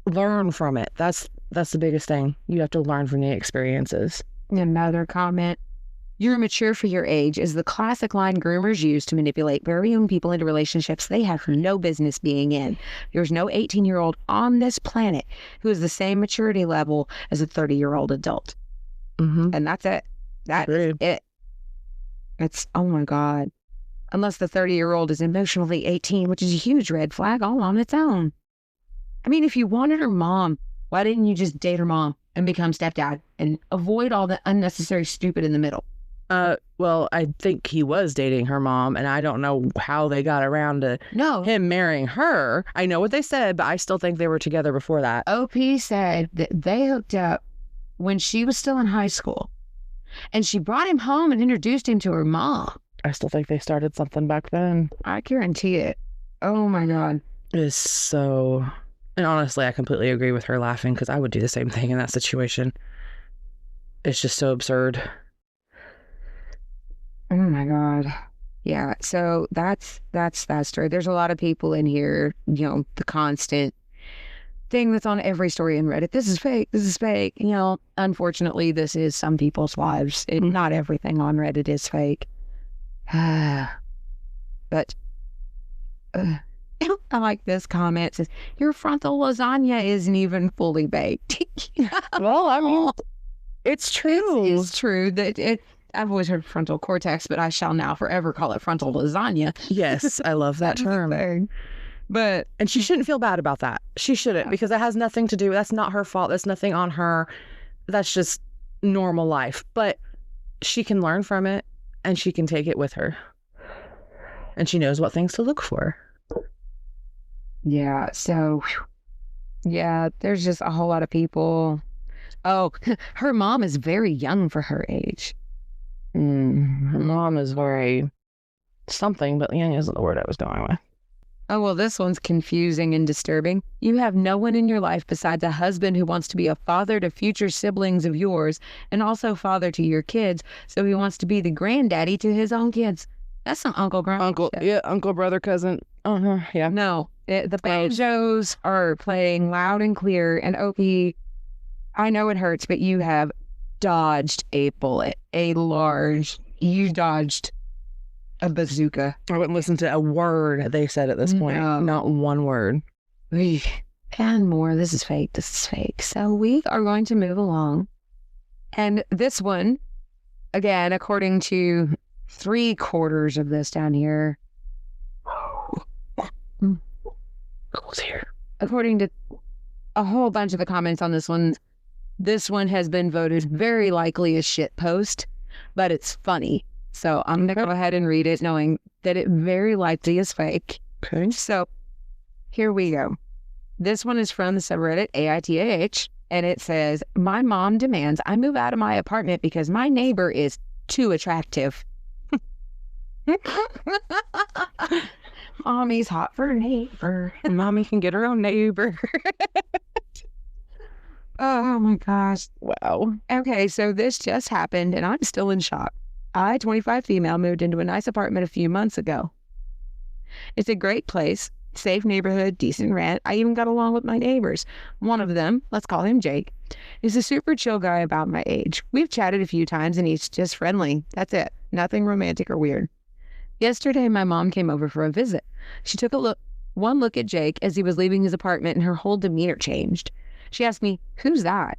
Learn from it. That's the biggest thing. You have to learn from the experiences. Another comment. You're mature for your age is the classic line groomers use to manipulate very young people into relationships they have no business being in. There's no 18-year-old on this planet who is the same maturity level as a 30-year-old adult. And that's it. That's it. It's, oh my God. unless the 30-year-old is emotionally 18, which is a huge red flag all on its own. I mean, if you wanted her mom, why didn't you just date her mom and become stepdad and avoid all the unnecessary stupid in the middle? Well, I think he was dating her mom, and I don't know how they got around to him marrying her. I know what they said, but I still think they were together before that. OP said that they hooked up when she was still in high school, and she brought him home and introduced him to her mom. I still think they started something back then. I guarantee it. Oh my God. It is so... And honestly, I completely agree with her laughing, because I would do the same thing in that situation. It's just so absurd. Oh my God. Yeah. So that's that story. There's a lot of people in here, you know, the constant thing that's on every story in Reddit. This is fake. This is fake. You know, unfortunately, this is some people's lives. Not everything on Reddit is fake. But I like this comment. It says, your frontal lasagna isn't even fully baked. Well, I mean, it's true. It's true that I've always heard frontal cortex, but I shall now forever call it frontal lasagna. Yes, I love that term. And she shouldn't feel bad about that. She shouldn't, because it has nothing to do. That's not her fault. That's nothing on her. That's just normal life. But she can learn from it, and she can take it with her. And she knows what things to look for. Yeah. So, yeah, there's just a whole lot of people. Oh, her mom is very young for her age. Her mom is very something, but young isn't the word I was going with. Oh, well, this one's confusing and disturbing. You have no one in your life besides a husband who wants to be a father to future siblings of yours and also father to your kids, so he wants to be the granddaddy to his own kids. That's some uncle, grandpa. Uncle, brother, cousin. Yeah. No, the banjos are playing loud and clear, and OP, I know it hurts, but you have dodged a bullet, you dodged a bazooka. I wouldn't listen to a word they said at this point. No. Not one word. And more. This is fake. So we are going to move along. And this one, again, according to 3/4 of this down here. Cool's here. According to a whole bunch of the comments on this one has been voted very likely a shit post, but it's funny. So I'm going to go ahead and read it knowing that it very likely is fake. Okay. So here we go. This one is from the subreddit AITAH, and it says, my mom demands I move out of my apartment because my neighbor is too attractive. Mommy's hot for a neighbor. Mommy can get her own neighbor. Oh my gosh. Wow. Okay, so this just happened and I'm still in shock. I, 25 female, moved into a nice apartment a few months ago. It's a great place, safe neighborhood, decent rent. I even got along with my neighbors. One of them, let's call him Jake, is a super chill guy about my age. We've chatted a few times and he's just friendly. That's it. Nothing romantic or weird. Yesterday, my mom came over for a visit. She took one look at Jake as he was leaving his apartment and her whole demeanor changed. She asked me, who's that?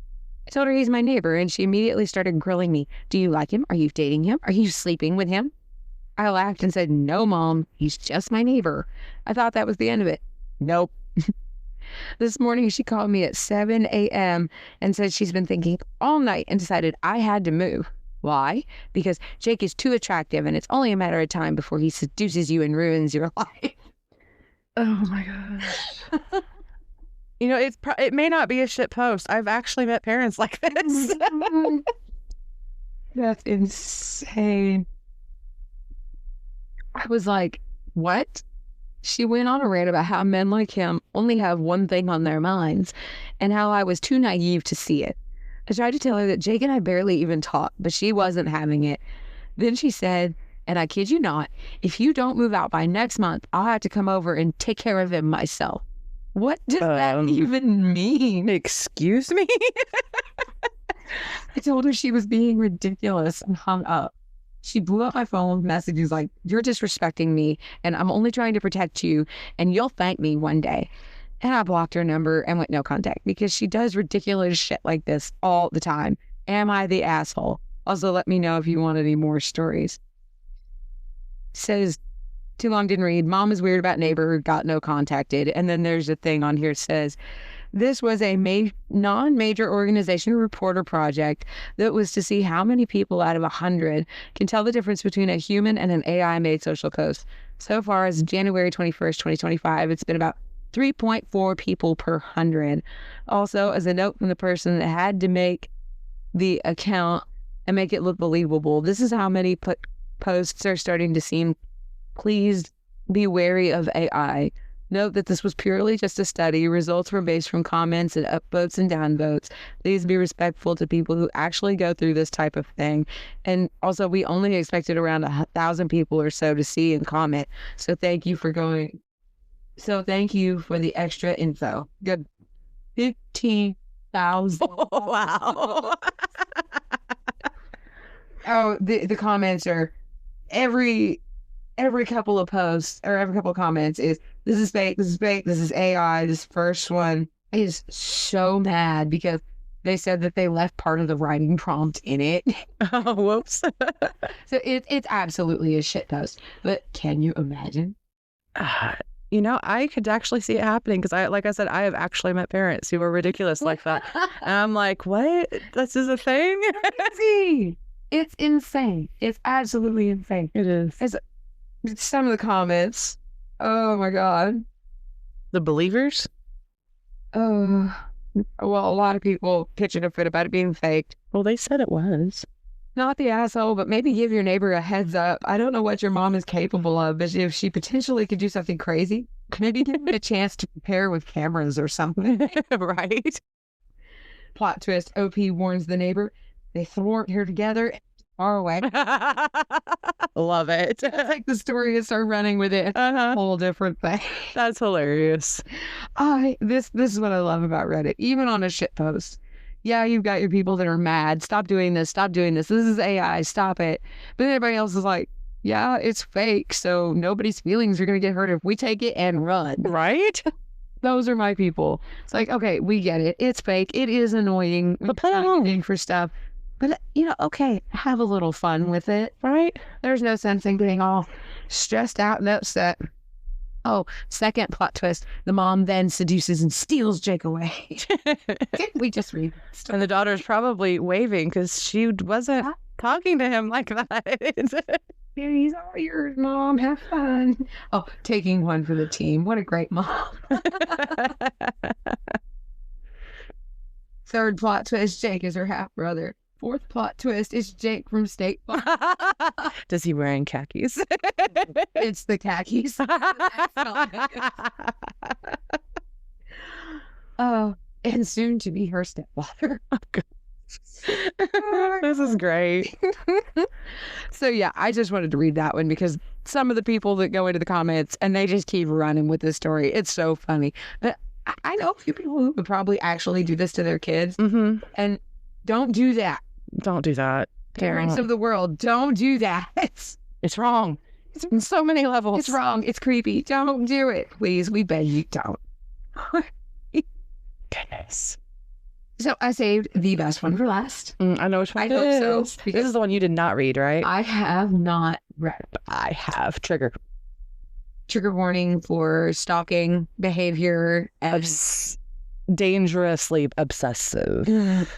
I told her he's my neighbor, and she immediately started grilling me. Do you like him? Are you dating him? Are you sleeping with him? I laughed and said, no, Mom, he's just my neighbor. I thought that was the end of it. Nope. This morning, she called me at 7 a.m. and said she's been thinking all night and decided I had to move. Why? Because Jake is too attractive, and it's only a matter of time before he seduces you and ruins your life. Oh, my gosh. You know, it may not be a shit post. I've actually met parents like this. That's insane. I was like, what? She went on a rant about how men like him only have one thing on their minds and how I was too naive to see it. I tried to tell her that Jake and I barely even talk, but she wasn't having it. Then she said, and I kid you not, if you don't move out by next month, I'll have to come over and take care of him myself. What does that even mean? Excuse me? I told her she was being ridiculous and hung up. She blew up my phone with messages like, you're disrespecting me and I'm only trying to protect you and you'll thank me one day. And I blocked her number and went no contact because she does ridiculous shit like this all the time. Am I the asshole? Also, let me know if you want any more stories. Says, too long, didn't read. Mom is weird about neighbor, got no contacted. And then there's a thing on here that says, this was a non-major organization reporter project that was to see how many people out of 100 can tell the difference between a human and an AI-made social post. So far as January 21st, 2025, it's been about 3.4 people per 100. Also, as a note from the person that had to make the account and make it look believable, this is how many posts are starting to seem. Please be wary of AI. Note that this was purely just a study. Results were based from comments and upvotes and downvotes. Please be respectful to people who actually go through this type of thing. And also, we only expected around 1,000 people or so to see and comment. So thank you for going. So thank you for the extra info. Good. 15,000. Wow. Oh, the comments are every couple of posts or every couple of comments is, this is fake, this is fake, this is AI. This first one is so mad because they said that they left part of the writing prompt in it. Oh, whoops. So it's absolutely a shit post. But can you imagine? I could actually see it happening because like I said, I have actually met parents who are ridiculous like that. And I'm like, what? This is a thing? It's insane. It's absolutely insane. It is. Some of the comments. Oh my God. The believers? Oh, well, a lot of people pitching a fit about it being faked. Well, they said it was. Not the asshole, but maybe give your neighbor a heads up. I don't know what your mom is capable of, but if she potentially could do something crazy, maybe give it a chance to prepare with cameras or something. Right? Plot twist, OP warns the neighbor. They thwart her together far away. Love it. Take the story and start running with it. Whole different thing. That's hilarious. This is what I love about Reddit. Even on a shit post. Yeah, you've got your people that are mad. Stop doing this. Stop doing this. This is AI. Stop it. But everybody else is like, yeah, it's fake. So nobody's feelings are going to get hurt if we take it and run. Right? Those are my people. It's like, okay, we get it. It's fake. It is annoying. But put it on for stuff. But, okay, have a little fun with it, right? There's no sense in getting all stressed out and upset. Oh, second plot twist. The mom then seduces and steals Jake away. Didn't we just read? And the daughter's probably waving because she wasn't talking to him like that. Here, he's all yours, Mom. Have fun. Oh, taking one for the team. What a great mom. Third plot twist, Jake is her half-brother. Fourth plot twist is Jake from State Farm. Does he wearing khakis? It's the khakis. Oh, and soon to be her stepfather. This is great. So yeah, I just wanted to read that one because some of the people that go into the comments and they just keep running with this story. It's so funny. But I know a few people who would probably actually do this to their kids. Mm-hmm. And don't do that. Don't do that. Parents of the world, don't do that. It's wrong. It's on so many levels. It's wrong. It's creepy. Don't do it. Please, we beg you, don't. Goodness. So I saved the best one for last. I know which one I hope so. This is the one you did not read, right? I have not read it. I have. Trigger warning for stalking behavior and dangerously obsessive.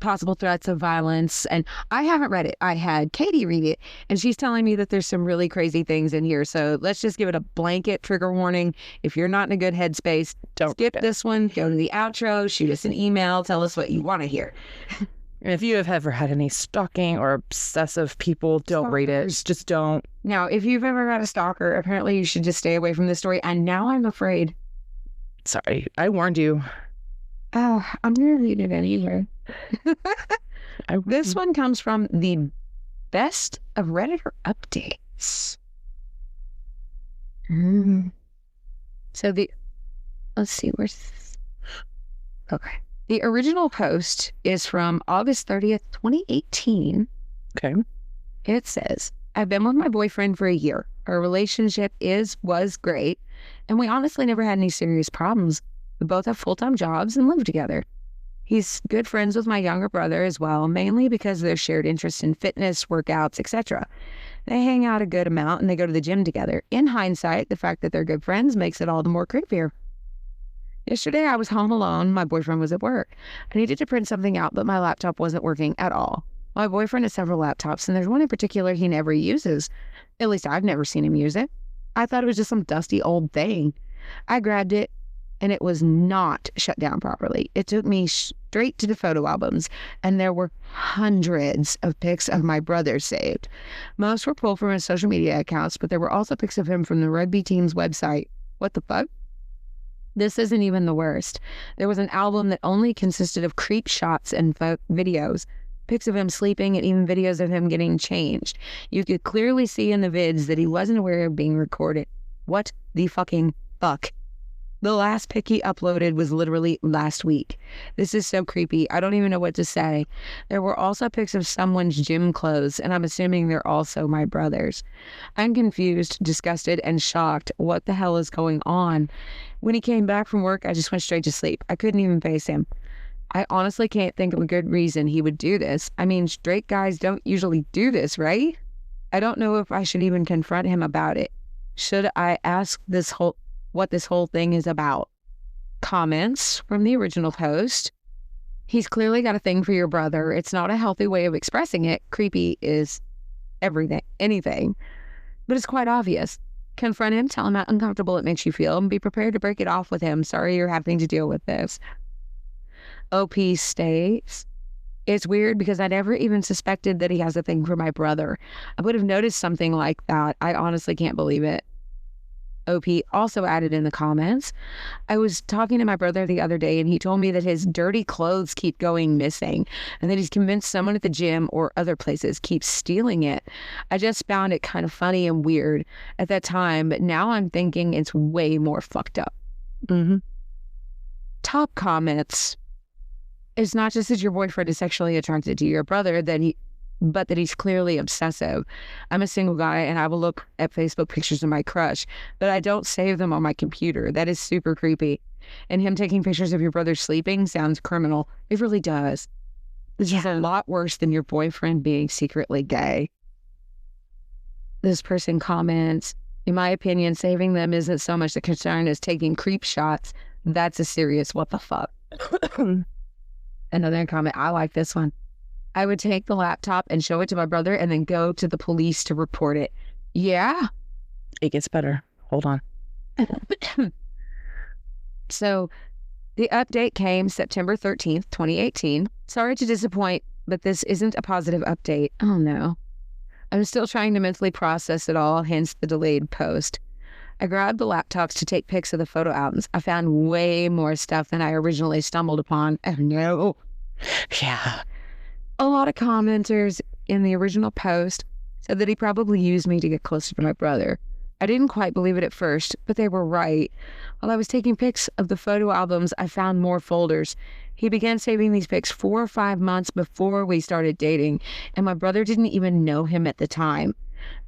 Possible threats of violence. And I haven't read it. I had Kaity read it, and she's telling me that there's some really crazy things in here. So let's just give it a blanket trigger warning. If you're not in a good headspace, don't skip this one. Go to the outro, shoot us an email, tell us what you want to hear. And if you have ever had any stalking or obsessive people, don't read it. Just don't. Now, if you've ever had a stalker, apparently you should just stay away from this story. And now I'm afraid. Sorry, I warned you. Oh, I'm going to read it anyway. This one comes from the best of Redditor updates. So let's see, okay. The original post is from August 30th, 2018. Okay. It says, I've been with my boyfriend for a year. Our relationship was great, and we honestly never had any serious problems. We both have full-time jobs and live together. He's good friends with my younger brother as well, mainly because of their shared interest in fitness, workouts, etc. They hang out a good amount and they go to the gym together. In hindsight, the fact that they're good friends makes it all the more creepier. Yesterday, I was home alone. My boyfriend was at work. I needed to print something out, but my laptop wasn't working at all. My boyfriend has several laptops, and there's one in particular he never uses. At least I've never seen him use it. I thought it was just some dusty old thing. I grabbed it, and it was not shut down properly. It took me straight to the photo albums, and there were hundreds of pics of my brother saved. Most were pulled from his social media accounts, but there were also pics of him from the rugby team's website. What the fuck? This isn't even the worst. There was an album that only consisted of creep shots and videos, pics of him sleeping, and even videos of him getting changed. You could clearly see in the vids that he wasn't aware of being recorded. What the fucking fuck? The last pic he uploaded was literally last week. This is so creepy. I don't even know what to say. There were also pics of someone's gym clothes, and I'm assuming they're also my brother's. I'm confused, disgusted, and shocked. What the hell is going on? When he came back from work, I just went straight to sleep. I couldn't even face him. I honestly can't think of a good reason he would do this. I mean, straight guys don't usually do this, right? I don't know if I should even confront him about it. Should I ask what this whole thing is about? Comments from the original post. He's clearly got a thing for your brother. It's not a healthy way of expressing it. Creepy is anything. But it's quite obvious. Confront him, tell him how uncomfortable it makes you feel, and be prepared to break it off with him. Sorry you're having to deal with this. OP states, it's weird because I never even suspected that he has a thing for my brother. I would have noticed something like that. I honestly can't believe it. OP also added in the comments, I was talking to my brother the other day and he told me that his dirty clothes keep going missing and that he's convinced someone at the gym or other places keeps stealing it. I just found it kind of funny and weird at that time, but now I'm thinking it's way more fucked up. Top comments. It's not just that your boyfriend is sexually attracted to your brother, but that he's clearly obsessive. I'm a single guy and I will look at Facebook pictures of my crush, but I don't save them on my computer. That is super creepy. And him taking pictures of your brother sleeping sounds criminal. It really does. This is a lot worse than your boyfriend being secretly gay. This person comments, in my opinion, saving them isn't so much the concern as taking creep shots. That's a serious what the fuck. Another comment, I like this one. I would take the laptop and show it to my brother and then go to the police to report it. Yeah. It gets better. Hold on. So the update came September 13th, 2018. Sorry to disappoint, but this isn't a positive update. Oh no. I'm still trying to mentally process it all, hence the delayed post. I grabbed the laptops to take pics of the photo albums. I found way more stuff than I originally stumbled upon. Oh no. Yeah. A lot of commenters in the original post said that he probably used me to get closer to my brother. I didn't quite believe it at first, but they were right. While I was taking pics of the photo albums, I found more folders. He began saving these pics 4 or 5 months before we started dating, and my brother didn't even know him at the time.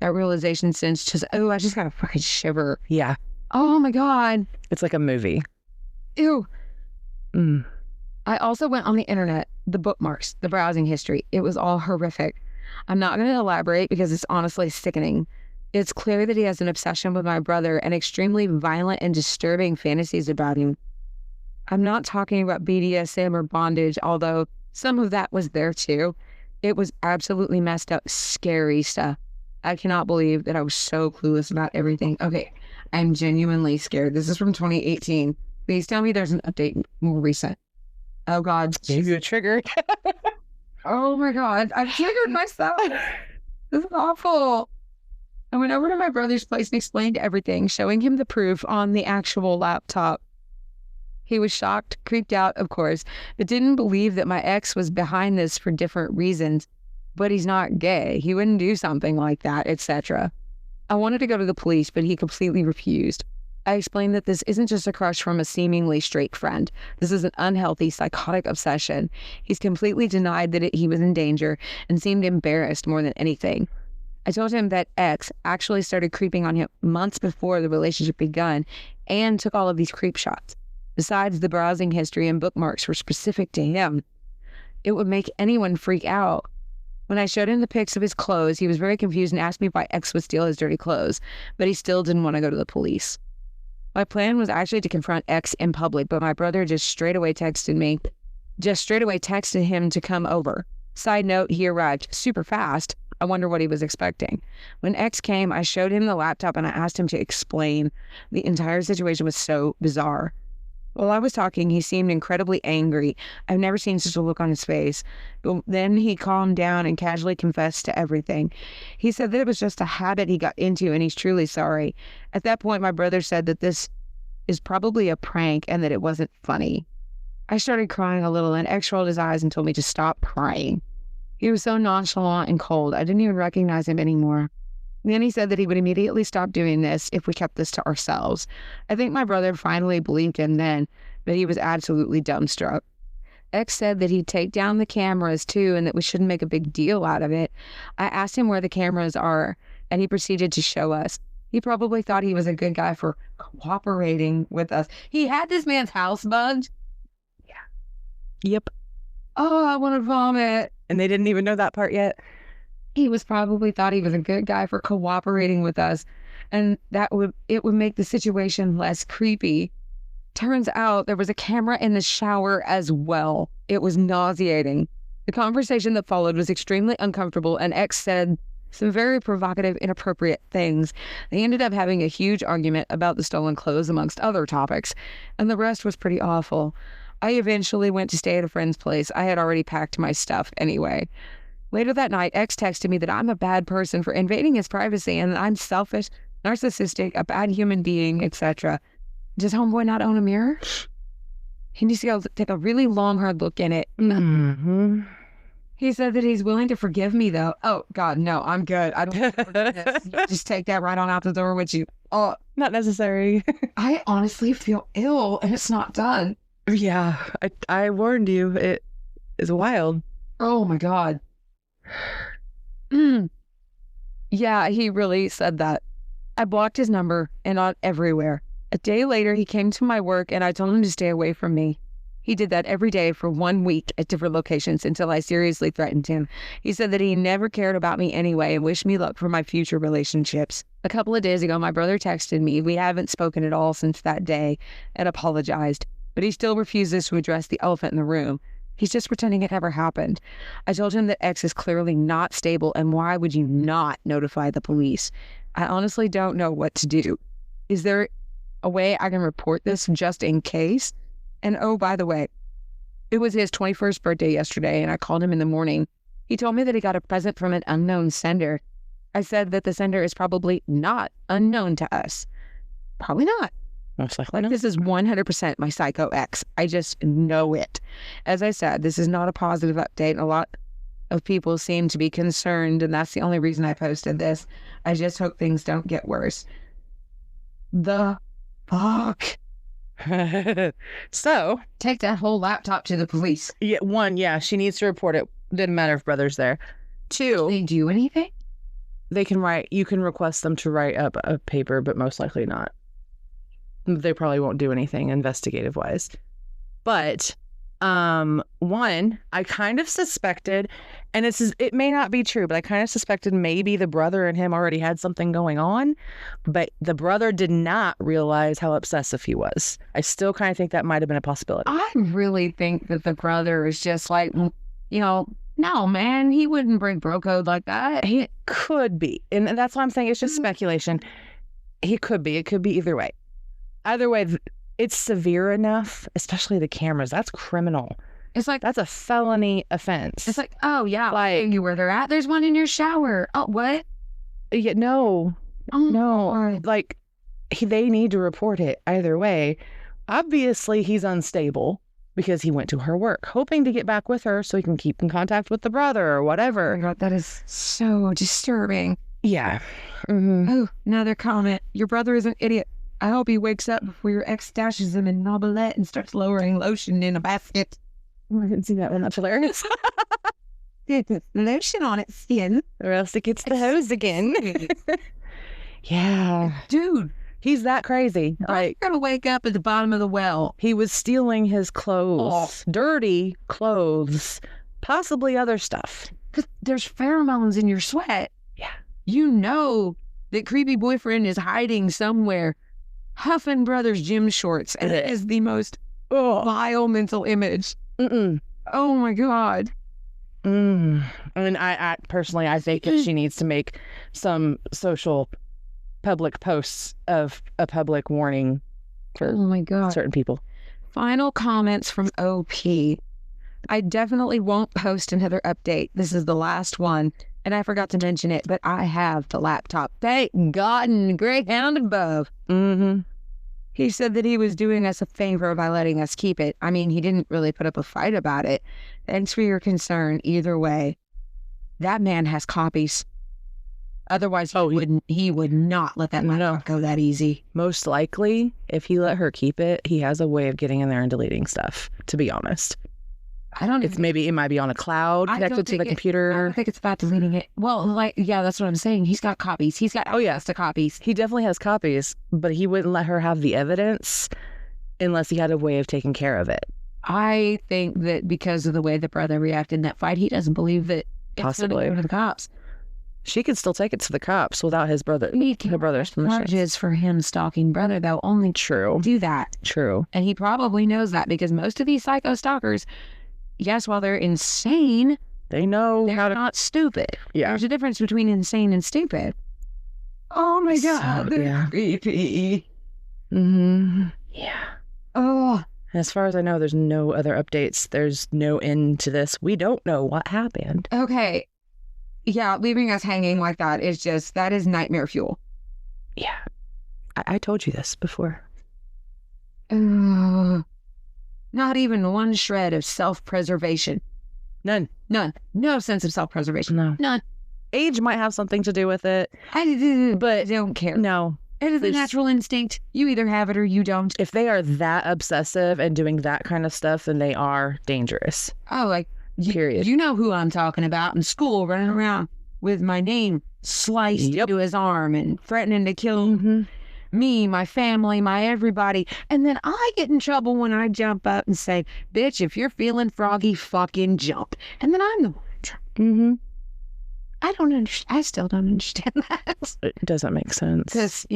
That realization sends just, I just got a fucking shiver. Yeah. Oh my God. It's like a movie. Ew. I also went on the internet, the bookmarks, the browsing history. It was all horrific. I'm not going to elaborate because it's honestly sickening. It's clear that he has an obsession with my brother and extremely violent and disturbing fantasies about him. I'm not talking about BDSM or bondage, although some of that was there too. It was absolutely messed up, scary stuff. I cannot believe that I was so clueless about everything. Okay, I'm genuinely scared. This is from 2018. Please tell me there's an update more recent. Oh God. Gave you a trigger. Oh my God. I triggered myself. This is awful. I went over to my brother's place and explained everything, showing him the proof on the actual laptop. He was shocked, creeped out, of course, but didn't believe that my ex was behind this for different reasons. But he's not gay. He wouldn't do something like that, etc. I wanted to go to the police, but he completely refused. I explained that this isn't just a crush from a seemingly straight friend. This is an unhealthy, psychotic obsession. He's completely denied that he was in danger and seemed embarrassed more than anything. I told him that X actually started creeping on him months before the relationship begun and took all of these creep shots. Besides, the browsing history and bookmarks were specific to him. It would make anyone freak out. When I showed him the pics of his clothes, he was very confused and asked me why X would steal his dirty clothes, but he still didn't want to go to the police. My plan was actually to confront X in public, but my brother just straight away texted him to come over. Side note, he arrived super fast. I wonder what he was expecting. When X came, I showed him the laptop and I asked him to explain. The entire situation was so bizarre. While I was talking, he seemed incredibly angry. I've never seen such a look on his face. But then he calmed down and casually confessed to everything. He said that it was just a habit he got into and he's truly sorry. At that point, my brother said that this is probably a prank and that it wasn't funny. I started crying a little and X rolled his eyes and told me to stop crying. He was so nonchalant and cold, I didn't even recognize him anymore. Then he said that he would immediately stop doing this if we kept this to ourselves. I think my brother finally believed him then, but he was absolutely dumbstruck. X said that he'd take down the cameras too and that we shouldn't make a big deal out of it. I asked him where the cameras are, and he proceeded to show us. He probably thought he was a good guy for cooperating with us. He had this man's house bugged. Yeah. Yep. Oh, I want to vomit. And they didn't even know that part yet. He probably thought he was a good guy for cooperating with us, and it would make the situation less creepy. Turns out there was a camera in the shower as well. It was nauseating. The conversation that followed was extremely uncomfortable, and X said some very provocative, inappropriate things. They ended up having a huge argument about the stolen clothes, amongst other topics, and the rest was pretty awful. I eventually went to stay at a friend's place. I had already packed my stuff anyway. Later that night, X texted me that I'm a bad person for invading his privacy and that I'm selfish, narcissistic, a bad human being, etc. Does homeboy not own a mirror? He needs to go take a really long, hard look in it. Mm-hmm. He said that he's willing to forgive me, though. Oh, God, no, I'm good. I don't want forgiveness. Just take that right on out the door with you. Oh, not necessary. I honestly feel ill, and it's not done. Yeah, I warned you. It is wild. Oh, my God. Yeah, he really said that. I blocked his number and on everywhere. A day later, he came to my work and I told him to stay away from me. He did that every day for 1 week at different locations until I seriously threatened him. He said that he never cared about me anyway and wished me luck for my future relationships. A couple of days ago, my brother texted me. We haven't spoken at all since that day and apologized, but he still refuses to address the elephant in the room. He's just pretending it never happened. I told him that X is clearly not stable, and why would you not notify the police? I honestly don't know what to do. Is there a way I can report this just in case? And oh, by the way, it was his 21st birthday yesterday, and I called him in the morning. He told me that he got a present from an unknown sender. I said that the sender is probably not unknown to us. Probably not. Most likely not. This is 100% my psycho ex. I just know it. As I said, this is not a positive update. A lot of people seem to be concerned, and that's the only reason I posted this. I just hope things don't get worse. The fuck? So, take that whole laptop to the police. Yeah, 1, yeah, she needs to report it. Didn't matter if brother's there. 2, do they do anything? They can write, you can request them to write up a paper, but most likely not. They probably won't do anything investigative wise. But 1, I kind of suspected, and it may not be true, but I kind of suspected maybe the brother and him already had something going on, but the brother did not realize how obsessive he was. I still kind of think that might have been a possibility. I really think that the brother is just like, no, man, he wouldn't bring bro code like that. He could be. And that's why I'm saying it's just speculation. He could be. It could be either way. Either way, it's severe enough, especially the cameras. That's criminal. It's like, that's a felony offense. It's like, oh, yeah, like, you where they're at. There's one in your shower. Oh, what? Yeah, no. Like, they need to report it either way. Obviously, he's unstable because he went to her work, hoping to get back with her so he can keep in contact with the brother or whatever. Oh my God, that is so disturbing. Yeah. Mm-hmm. Oh, another comment. Your brother is an idiot. I hope he wakes up before your ex stashes him in novelette and starts lowering lotion in a basket. Oh, I didn't see that one. That's hilarious. Lotion on its skin. Or else it gets the hose again. Yeah. Dude. He's that crazy. Like, you're going to wake up at the bottom of the well. He was stealing his clothes. Dirty clothes. Possibly other stuff. Because there's pheromones in your sweat. Yeah. You know that creepy boyfriend is hiding somewhere, huffing brother's gym shorts, and it is the most vile mental image. Oh my God. And I personally, I think that she needs to make some social public posts of a public warning for Oh my God. certain people. Final comments from OP. I definitely won't post another update. This is the last one. And I forgot to mention it, but I have the laptop. Thank God and Greyhound above. He said that he was doing us a favor by letting us keep it. I mean, he didn't really put up a fight about it. Thanks for your concern. Either way, that man has copies. Otherwise, he would not let that laptop go that easy. Most likely, if he let her keep it, he has a way of getting in there and deleting stuff, to be honest. I don't It might be on a cloud connected to the computer. I don't think it's about deleting it. Well, that's what I'm saying. He's got copies. He's got access to copies. He definitely has copies, but he wouldn't let her have the evidence unless he had a way of taking care of it. I think that because of the way the brother reacted in that fight, he doesn't believe that it's going to go to the cops. She could still take it to the cops without her brother's permission. Charges for him stalking brother, though, only do that. True. And he probably knows that because most of these psycho stalkers, yes, while they're insane, they know they're not stupid. Yeah. There's a difference between insane and stupid. Oh my God. They're creepy. Yeah. Oh. As far as I know, there's no other updates. There's no end to this. We don't know what happened. Okay. Yeah, leaving us hanging like that is nightmare fuel. Yeah. I told you this before. Not even one shred of self-preservation. None. No sense of self-preservation. No. None. Age might have something to do with it. But I don't care. No. It is a natural instinct. You either have it or you don't. If they are that obsessive and doing that kind of stuff, then they are dangerous. Oh, period. You know who I'm talking about in school, running around with my name sliced into his arm and threatening to kill me, my family, my everybody. And then I get in trouble when I jump up and say, bitch, if you're feeling froggy, fucking jump. And then I'm the one. I don't understand. I still don't understand that. It doesn't make sense. Because,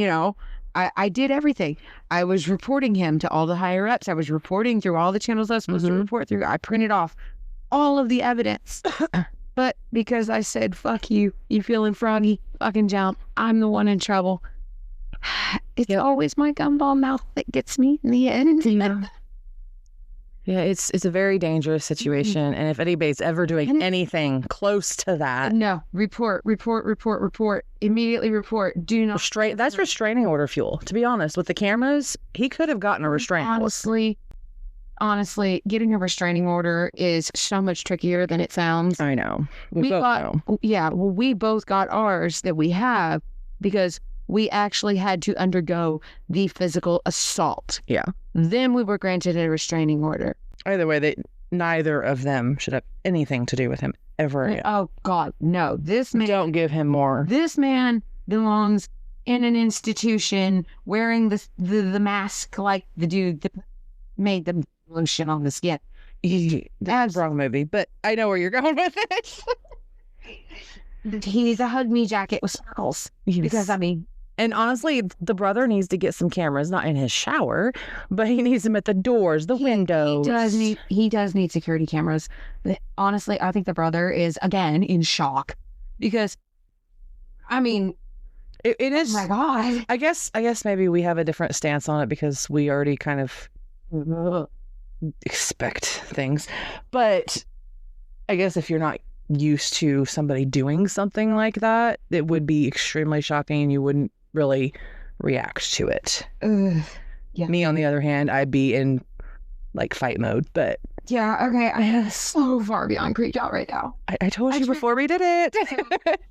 I did everything. I was reporting him to all the higher ups. I was reporting through all the channels I was supposed to report through. I printed off all of the evidence. But because I said, fuck you, you feeling froggy, fucking jump, I'm the one in trouble. It's always my gumball mouth that gets me in the end. Yeah, it's a very dangerous situation. And if anybody's ever doing anything close to that. No, report. Immediately report. Do not. That's restraining order fuel. To be honest, with the cameras, he could have gotten a restraining order. Honestly, getting a restraining order is so much trickier than it sounds. I know. We both know. Yeah, well, we both got ours that we have because we actually had to undergo the physical assault. Yeah. Then we were granted a restraining order. Either way, neither of them should have anything to do with him ever again. Oh, God, no. This man... Don't give him more. This man belongs in an institution wearing the mask like the dude that made the lotion on the skin. That's wrong movie, but I know where you're going with it. He's a hug me jacket with circles. Yes. Because, and honestly, the brother needs to get some cameras, not in his shower, but he needs them at the doors, the windows. He does need security cameras. Honestly, I think the brother is, again, in shock. Because, it is. Oh my God. I guess maybe we have a different stance on it because we already kind of expect things. But I guess if you're not used to somebody doing something like that, it would be extremely shocking and you wouldn't really react to it. Yeah. Me, on the other hand, I'd be in fight mode, but yeah, okay, I am so far beyond creeped out right now. I told you before we did it.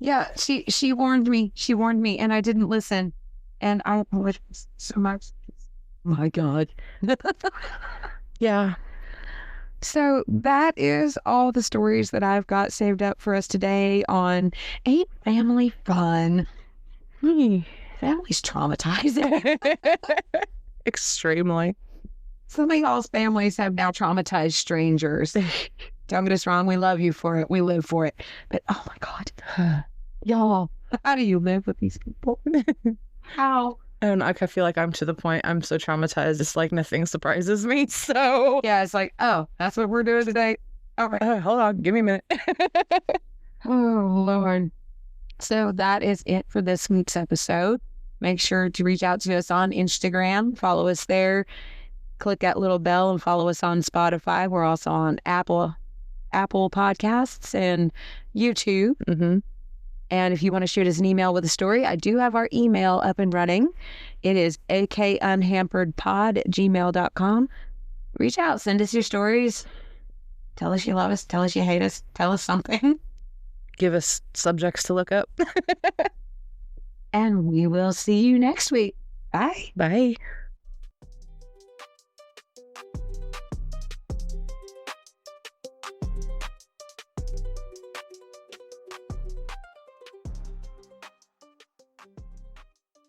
Yeah, she warned me, and I didn't listen, and I apologize so much. My God. Yeah. So that is all the stories that I've got saved up for us today on Ain't Family Fun. Family's traumatizing. Extremely. Some of y'all's families have now traumatized strangers. Don't get us wrong. We love you for it. We live for it. But oh my God, y'all, how do you live with these people? How? And I feel like I'm to the point, I'm so traumatized. It's like nothing surprises me. So Yeah, it's like, oh, that's what we're doing today. All right. hold on, give me a minute. Oh, Lord. So that is it for this week's episode. Make sure to reach out to us on Instagram. Follow us there. Click that little bell and follow us on Spotify. We're also on Apple Podcasts and YouTube. Mm-hmm. And if you want to shoot us an email with a story, I do have our email up and running. It is akunhamperedpod@gmail.com. Reach out. Send us your stories. Tell us you love us. Tell us you hate us. Tell us something. Give us subjects to look up. And we will see you next week. Bye. Bye.